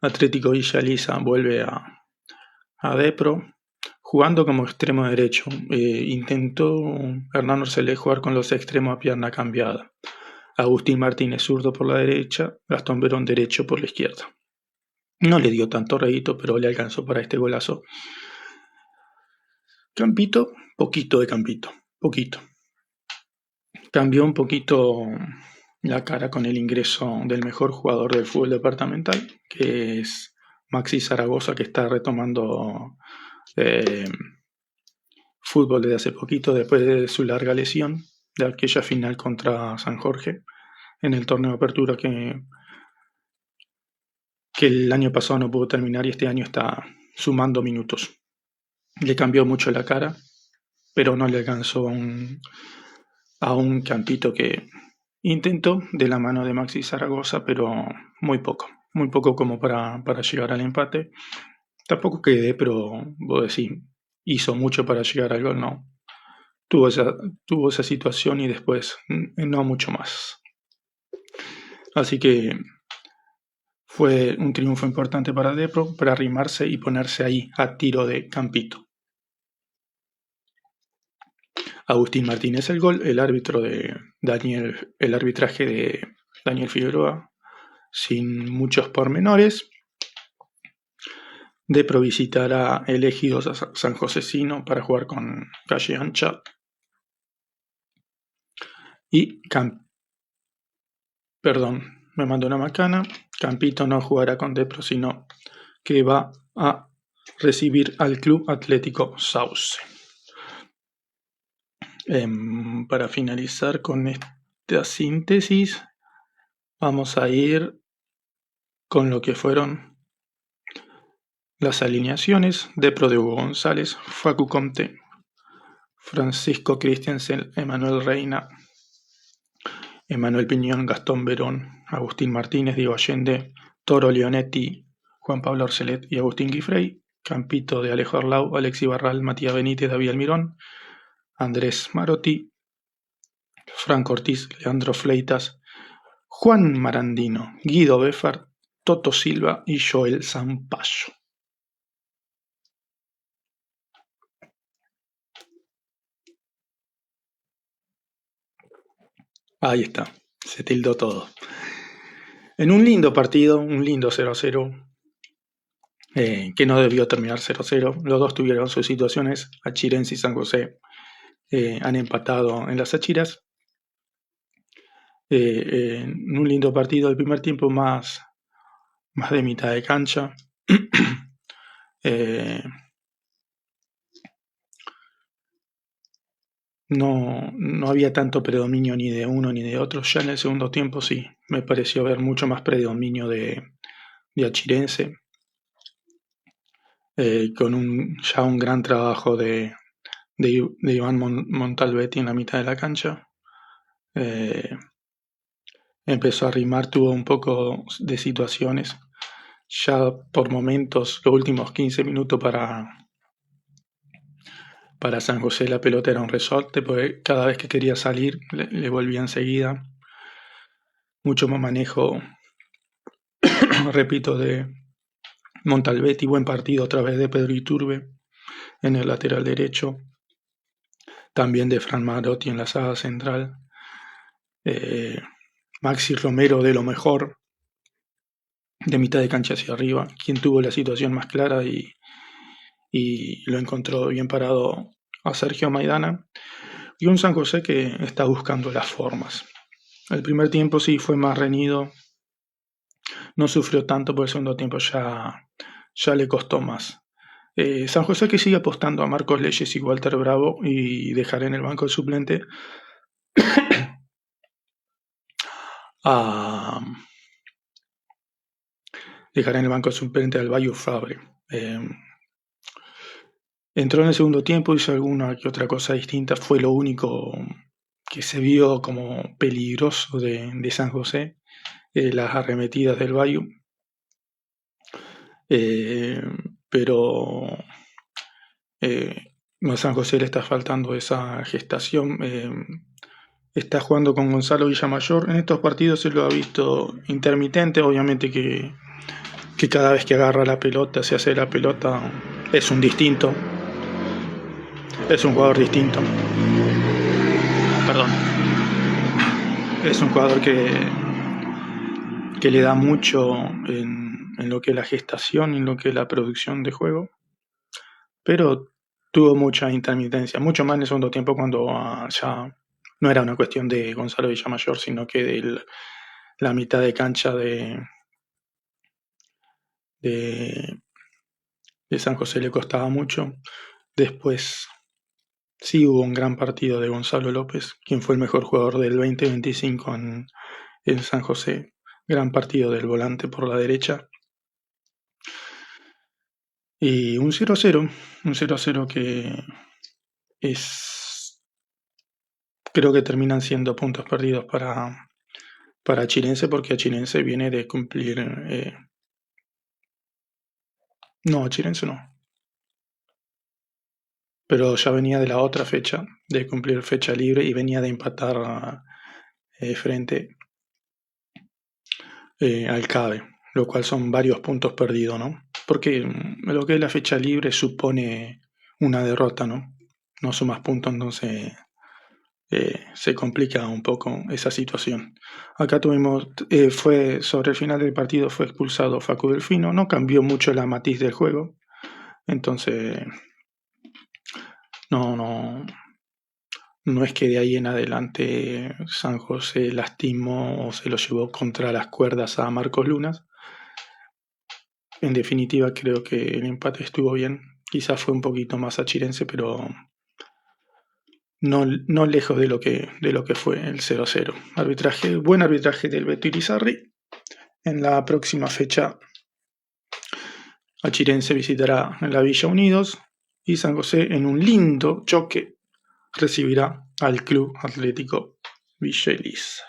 Atlético Villa Lisa vuelve a Depro, jugando como extremo derecho. Intentó Hernán Orcelé jugar con los extremos a pierna cambiada. Agustín Martínez zurdo por la derecha, Gastón Verón derecho por la izquierda. No le dio tanto rédito, pero le alcanzó para este golazo. Campito, poquito de Campito, poquito. Cambió un poquito la cara con el ingreso del mejor jugador del fútbol departamental, que es Maxi Zaragoza, que está retomando fútbol desde hace poquito, después de su larga lesión de aquella final contra San Jorge en el torneo de apertura que el año pasado no pudo terminar y este año está sumando minutos. Le cambió mucho la cara, pero no le alcanzó a un Campito que intentó de la mano de Maxi Zaragoza, pero muy poco como para llegar al empate. Tampoco quedé, pero vos decís, hizo mucho para llegar al gol, no. Tuvo esa situación y después no mucho más. Así que fue un triunfo importante para Depro, para arrimarse y ponerse ahí a tiro de Campito. Agustín Martínez el gol, el arbitraje de Daniel Figueroa, sin muchos pormenores. Depro visitará el Ejido San Josecino para jugar con Calle Ancha. Y me mandó una macana. Campito no jugará con Depro, sino que va a recibir al Club Atlético Sauce. Para finalizar con esta síntesis, vamos a ir con lo que fueron las alineaciones. Depro de Hugo González, Facu Comte, Francisco Christensen, Emanuel Reina, Emanuel Piñón, Gastón Verón, Agustín Martínez, Diego Allende, Toro Leonetti, Juan Pablo Orcelet y Agustín Guifrey. Campito de Alejo Arlau, Alexi Barral, Matías Benítez, David Almirón, Andrés Marotti, Franco Ortiz, Leandro Fleitas, Juan Marandino, Guido Beffar, Toto Silva y Joel Sampaio. Ahí está, se tildó todo. En un lindo partido, un lindo 0-0, que no debió terminar 0-0. Los dos tuvieron sus situaciones. Achirense y San José han empatado en las Achiras. En un lindo partido, el primer tiempo más de mitad de cancha. No había tanto predominio ni de uno ni de otro. Ya en el segundo tiempo sí, me pareció ver mucho más predominio de Achirense, con ya un gran trabajo de Iván Montalbetti en la mitad de la cancha. Empezó a arrimar, tuvo un poco de situaciones. Ya por momentos, los últimos 15 minutos para San José la pelota era un resorte, porque cada vez que quería salir le volvía enseguida. Mucho más manejo, repito, de Montalbetti. Buen partido otra vez de Pedro Iturbe en el lateral derecho. También de Fran Marotti en la saga central. Maxi Romero de lo mejor, de mitad de cancha hacia arriba, quien tuvo la situación más clara y lo encontró bien parado a Sergio Maidana. Y un San José que está buscando las formas. El primer tiempo sí fue más reñido, no sufrió tanto, por el segundo tiempo ya le costó más. San José que sigue apostando a Marcos Leyes y Walter Bravo y dejar en el banco de suplente al Bayo Fabre. Entró en el segundo tiempo, hizo alguna que otra cosa distinta, fue lo único que se vio como peligroso de San José, las arremetidas del Bayo. Pero a San José le está faltando esa gestación. Está jugando con Gonzalo Villamayor. En estos partidos se lo ha visto intermitente, obviamente que cada vez que agarra la pelota, se hace la pelota, es un distinto. Es un jugador distinto. Perdón. Es un jugador que le da mucho en lo que es la gestación y en lo que es la producción de juego. Pero tuvo mucha intermitencia, mucho más en el segundo tiempo cuando ya no era una cuestión de Gonzalo Villamayor, sino que de la mitad de cancha de San José le costaba mucho. Después sí hubo un gran partido de Gonzalo López, quien fue el mejor jugador del 2025 en San José. Gran partido del volante por la derecha. Y un 0-0 que creo que terminan siendo puntos perdidos para Achirense, porque Achirense viene de cumplir... no, Achirense no. Pero ya venía de la otra fecha, de cumplir fecha libre, y venía de empatar frente al CABE, lo cual son varios puntos perdidos, ¿no? Porque lo que es la fecha libre supone una derrota, ¿no? No sumas puntos, entonces se complica un poco esa situación. Acá tuvimos, sobre el final del partido fue expulsado Facu Delfino, no cambió mucho la matiz del juego, entonces no es que de ahí en adelante San José lastimó o se lo llevó contra las cuerdas a Marcos Lunas. En definitiva, creo que el empate estuvo bien. Quizás fue un poquito más achirense, pero no lejos de lo que fue el 0-0. Buen arbitraje del Beto Irizarry. En la próxima fecha, Achirense visitará la Villa Unidos y San José, en un lindo choque, recibirá al Club Atlético Villa Elisa.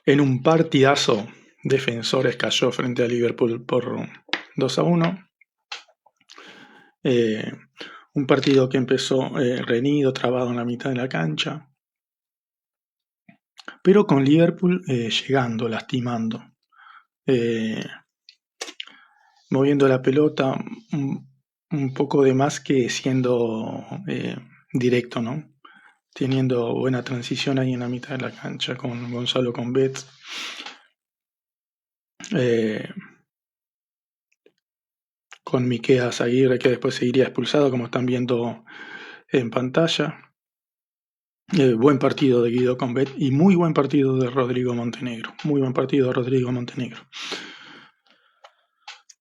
En un partidazo, Defensores cayó frente a Liverpool por 2-1. Un partido que empezó reñido, trabado en la mitad de la cancha, pero con Liverpool llegando, lastimando, moviendo la pelota un poco de más que siendo directo, ¿no? Teniendo buena transición ahí en la mitad de la cancha con Gonzalo Combet. Con Miqueas Aguirre, que después seguiría expulsado, como están viendo en pantalla. Buen partido de Guido Combet y muy buen partido de Rodrigo Montenegro. Muy buen partido de Rodrigo Montenegro.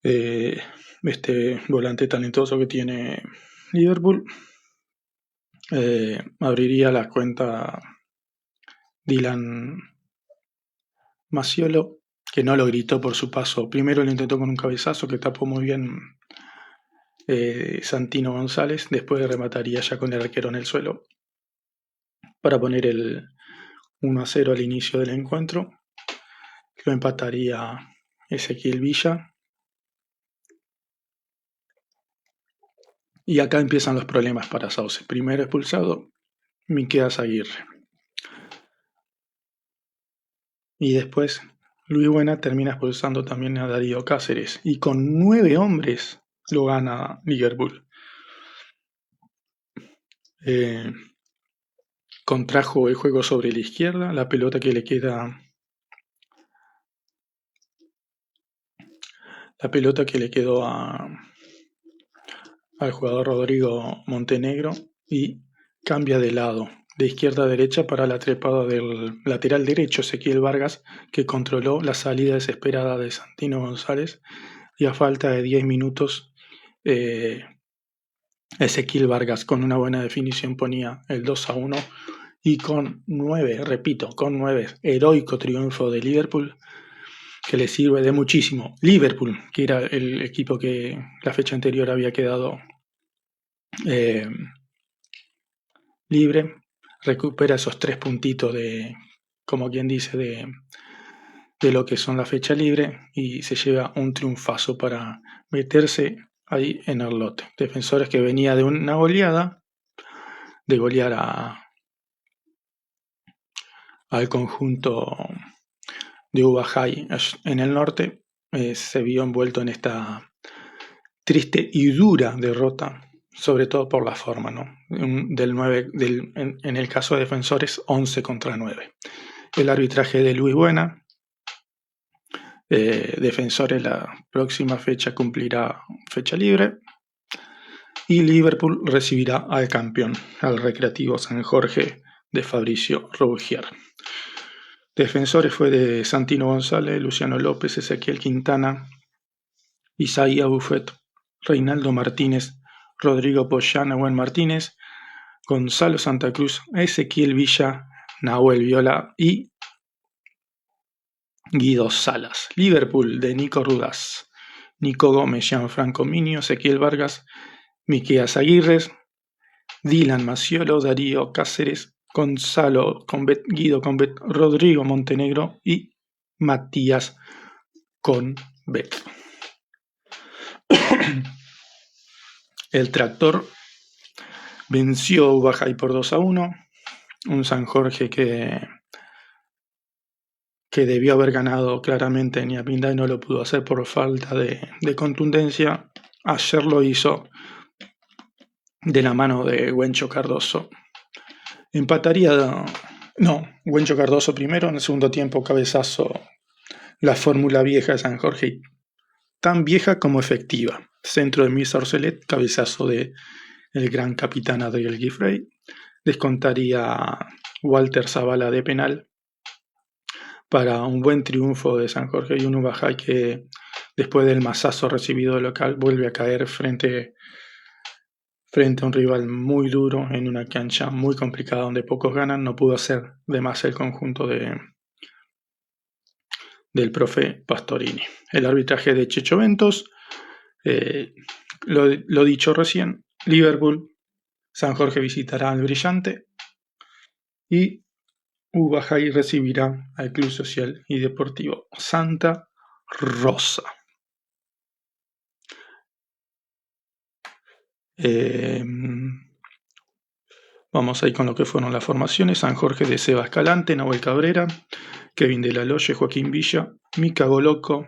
Este volante talentoso que tiene Liverpool. Abriría la cuenta Dylan Maciolo, que no lo gritó por su paso. Primero lo intentó con un cabezazo que tapó muy bien Santino González. Después remataría ya con el arquero en el suelo para poner el 1-0 al inicio del encuentro. Lo empataría Ezequiel Villa. Y acá empiezan los problemas para Sauce. Primero expulsado, Miqueas Aguirre. Y después Luis Buena termina expulsando también a Darío Cáceres. Y con 9 hombres lo gana Liverpool. Contrajo el juego sobre la izquierda. La pelota que le queda... La pelota que le quedó al jugador Rodrigo Montenegro y cambia de lado, de izquierda a derecha para la trepada del lateral derecho Ezequiel Vargas, que controló la salida desesperada de Santino González, y a falta de 10 minutos Ezequiel Vargas con una buena definición ponía el 2-1 y con 9, repito, con 9, heroico triunfo de Liverpool, que le sirve de muchísimo. Liverpool, que era el equipo que la fecha anterior había quedado libre, recupera esos 3 puntitos de, como quien dice, de lo que son la fecha libre, y se lleva un triunfazo para meterse ahí en el lote. Defensores que venía de una goleada, de golear al conjunto de Ubajay en el norte, se vio envuelto en esta triste y dura derrota, sobre todo por la forma, ¿no? Del 9, en el caso de Defensores, 11 contra 9. El arbitraje de Luis Buena. Defensores la próxima fecha cumplirá fecha libre. Y Liverpool recibirá al campeón, al Recreativo San Jorge de Fabricio Rougier. Defensores fue de Santino González, Luciano López, Ezequiel Quintana, Isaías Buffet, Reinaldo Martínez, Rodrigo Pollana, Buen Martínez, Gonzalo Santa Cruz, Ezequiel Villa, Nahuel Viola y Guido Salas. Liverpool de Nico Rudaz, Nico Gómez, Gianfranco Minio, Ezequiel Vargas, Miqueas Aguirre, Dylan Maciolo, Darío Cáceres, Gonzalo Combet, Guido Combet, Rodrigo Montenegro y Matías Combet. El Tractor venció a Ubajay por 2-1. Un San Jorge que debió haber ganado claramente en Yapinda y no lo pudo hacer por falta de contundencia. Ayer lo hizo de la mano de Güencho Cardoso. Empataría... No, Güencho Cardoso primero, en el segundo tiempo cabezazo, la fórmula vieja de San Jorge, tan vieja como efectiva. Centro de Misa Orcelet, cabezazo de el gran capitán Adriel Giffrey. Descontaría Walter Zavala de penal para un buen triunfo de San Jorge y un Ubajay que después del mazazo recibido de local vuelve a caer frente a un rival muy duro en una cancha muy complicada donde pocos ganan. No pudo hacer de más el conjunto del profe Pastorini. El arbitraje de Checho Ventos, lo dicho recién, Liverpool, San Jorge visitará al Brillante y Ubajay recibirá al Club Social y Deportivo Santa Rosa. Eh, Vamos ahí con lo que fueron las formaciones. San Jorge de Seba Escalante, Nahuel Cabrera, Kevin de la Loye, Joaquín Villa, Mica Goloco,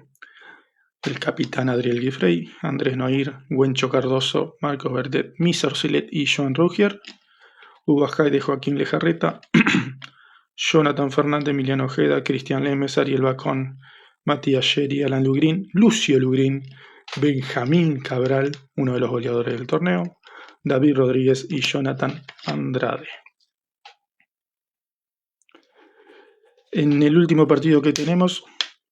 el capitán Adriel Guifrey, Andrés Noir, Güencho Cardoso, Marcos Verdet, Misa Orsilet y Joan Rugier, Ubajay de Joaquín Lejarreta, Jonathan Fernández, Emiliano Ojeda, Cristian Lemes, Ariel Bacón, Matías Sherry, Alan Lugrin, Lucio Lugrin, Benjamín Cabral, uno de los goleadores del torneo, David Rodríguez y Jonathan Andrade. En el último partido que tenemos,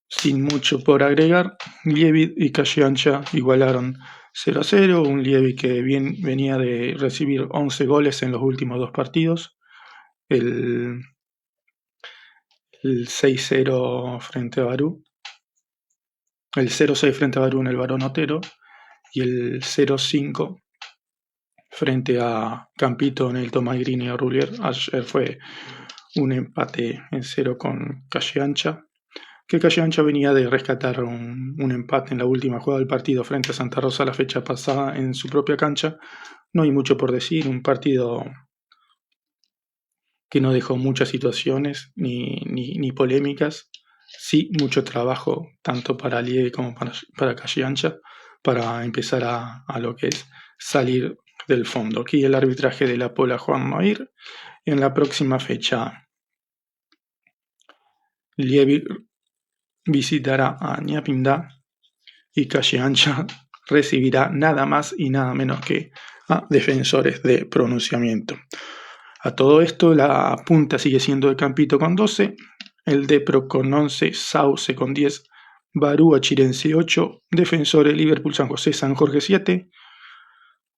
sin mucho por agregar, Lievit y Calle Ancha igualaron 0-0, un Lievit que venía de recibir 11 goles en los últimos dos partidos, el 6-0 frente a Barú, el 0-6 frente a Barú en el Barón Otero y el 0-5 frente a Campito en el Tomás Grini y Rulier. Ayer fue un empate en 0 con Calle Ancha, que Calle Ancha venía de rescatar un empate en la última jugada del partido frente a Santa Rosa la fecha pasada en su propia cancha. No hay mucho por decir, un partido que no dejó muchas situaciones ni polémicas. Sí, mucho trabajo, tanto para Lieve como para Calle Ancha, para empezar a lo que es salir del fondo. Aquí el arbitraje de la Pola Juan Noir. En la próxima fecha, Lieve visitará a Ñapindá y Calle Ancha recibirá nada más y nada menos que a Defensores de Pronunciamiento. A todo esto, la punta sigue siendo de Campito con 12, el Depro con 11, Sauce con 10, Barú Achirense 8, Defensores Liverpool San José San Jorge 7,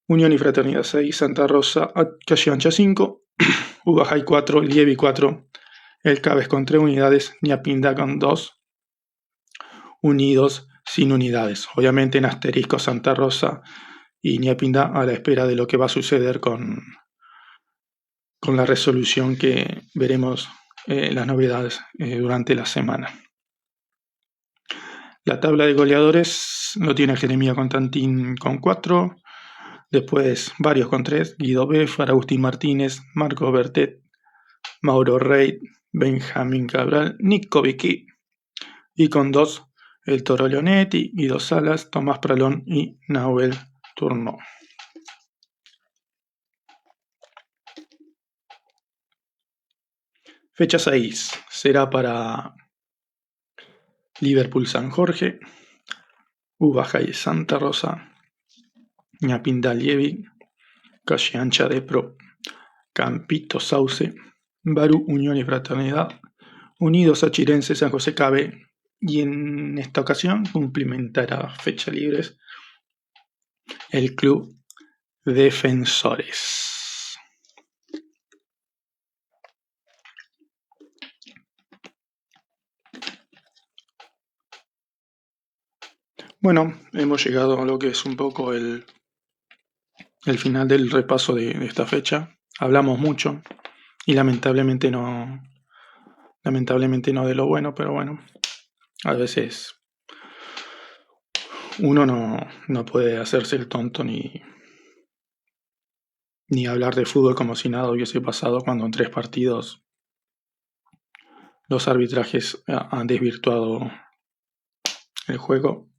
Unión y Fraternidad 6, Santa Rosa Calle Ancha 5, Ubajay 4, Lievi 4, El Cabes con 3 unidades, Ñapinda con 2, Unidos sin unidades. Obviamente en asterisco Santa Rosa y Ñapinda a la espera de lo que va a suceder con la resolución que veremos las novedades durante la semana. La tabla de goleadores lo tiene Jeremía Constantín con 4, después varios con 3, Guido Beff, Agustín Martínez, Marcos Bertet, Mauro Rey, Benjamín Cabral, Nico Vicky, y con 2 el Toro Leonetti, Guido Salas, Tomás Pralón y Nahuel Turno. Fecha 6 será para Liverpool San Jorge, Ubajay Santa Rosa, Ñapinda Lievi, Calle Ancha Depro, Campito Sauce, Barú Unión y Fraternidad, Unidos Achirense San José Cabe, y en esta ocasión cumplimentará fecha libres el Club Defensores. Bueno, hemos llegado a lo que es un poco el final del repaso de esta fecha. Hablamos mucho y lamentablemente no de lo bueno, pero bueno, a veces uno no puede hacerse el tonto ni hablar de fútbol como si nada hubiese pasado cuando en 3 partidos los arbitrajes han desvirtuado el juego.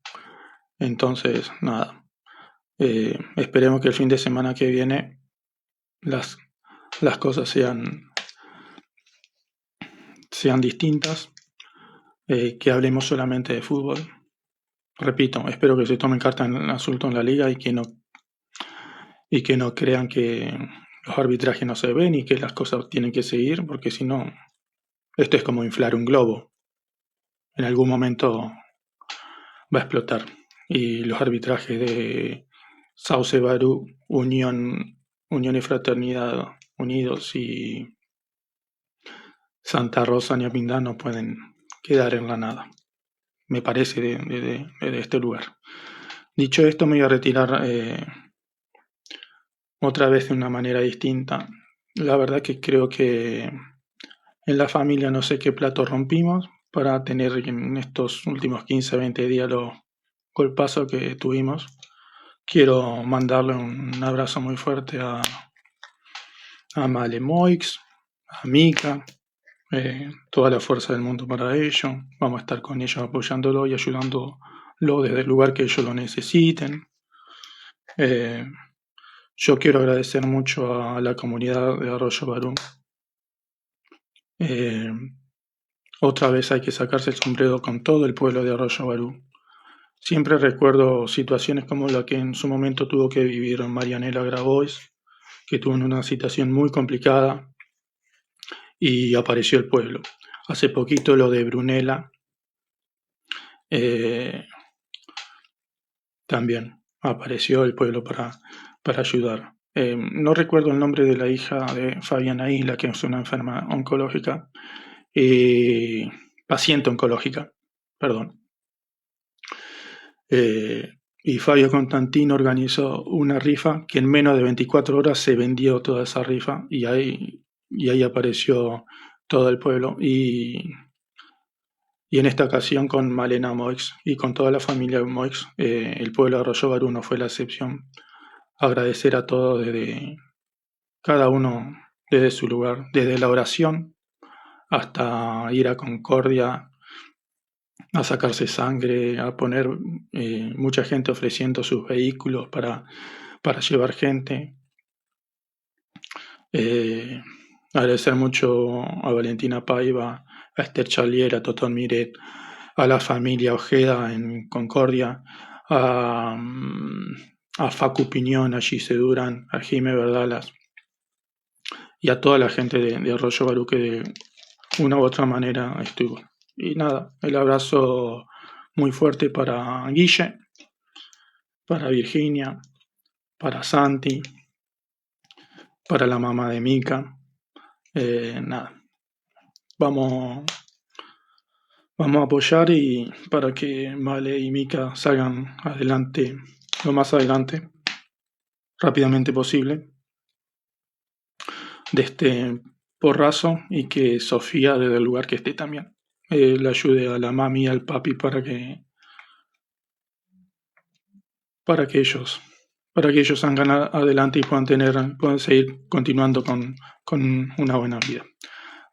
Entonces, nada, esperemos que el fin de semana que viene las cosas sean distintas, que hablemos solamente de fútbol. Repito, espero que se tomen carta en el asunto en la liga y que no crean que los arbitrajes no se ven y que las cosas tienen que seguir, porque si no, esto es como inflar un globo. En algún momento va a explotar. Y los arbitrajes de Sauce Barú, Unión y Fraternidad Unidos y Santa Rosa Ñapindá no pueden quedar en la nada, me parece, de este lugar. Dicho esto, me voy a retirar otra vez de una manera distinta. La verdad que creo que en la familia no sé qué plato rompimos para tener en estos últimos 15, 20 días los golpazos que tuvimos Quiero mandarle un abrazo muy fuerte a Male Moix, a Mika, toda la fuerza del mundo para ello. Vamos a estar con ellos apoyándolo y ayudándolo desde el lugar que ellos lo necesiten. Yo quiero agradecer mucho a la comunidad de Arroyo Barú. Otra vez hay que sacarse el sombrero con todo el pueblo de Arroyo Barú. Siempre recuerdo situaciones como la que en su momento tuvo que vivir Marianela Grabois, que tuvo una situación muy complicada y apareció el pueblo. Hace poquito lo de Brunella, también apareció el pueblo para ayudar. No recuerdo el nombre de la hija de Fabiana Isla, que es una enferma oncológica, paciente oncológica, perdón. Y Fabio Constantino organizó una rifa que en menos de 24 horas se vendió toda esa rifa y ahí apareció todo el pueblo. Y en esta ocasión con Malena Moix y con toda la familia Moix, el pueblo de Arroyo Barú no fue la excepción. Agradecer a todos desde cada uno desde su lugar, desde la oración hasta ir a Concordia a sacarse sangre, a poner mucha gente ofreciendo sus vehículos para llevar gente. Agradecer mucho a Valentina Paiva, a Esther Chalier, a Totón Miret, a la familia Ojeda en Concordia, a Facu Piñón, a Gise Durán, a Jime Verdalas y a toda la gente de Arroyo Barú que de una u otra manera estuvo. Y nada, el abrazo muy fuerte para Guille, para Virginia, para Santi, para la mamá de Mica. Nada, vamos a apoyar y para que Male y Mica salgan adelante lo más adelante, rápidamente posible, de este porrazo, y que Sofía, desde el lugar que esté también, le ayude a la mami y al papi para que ellos salgan adelante y puedan seguir continuando con una buena vida.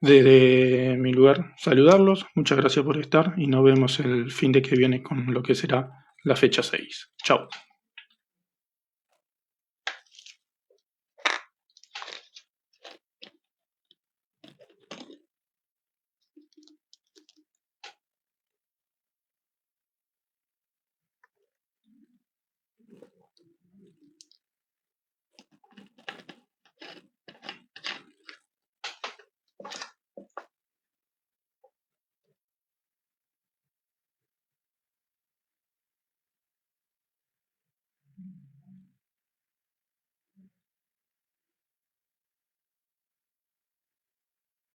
Desde mi lugar, saludarlos, muchas gracias por estar y nos vemos el fin de que viene con lo que será la fecha 6. Chao.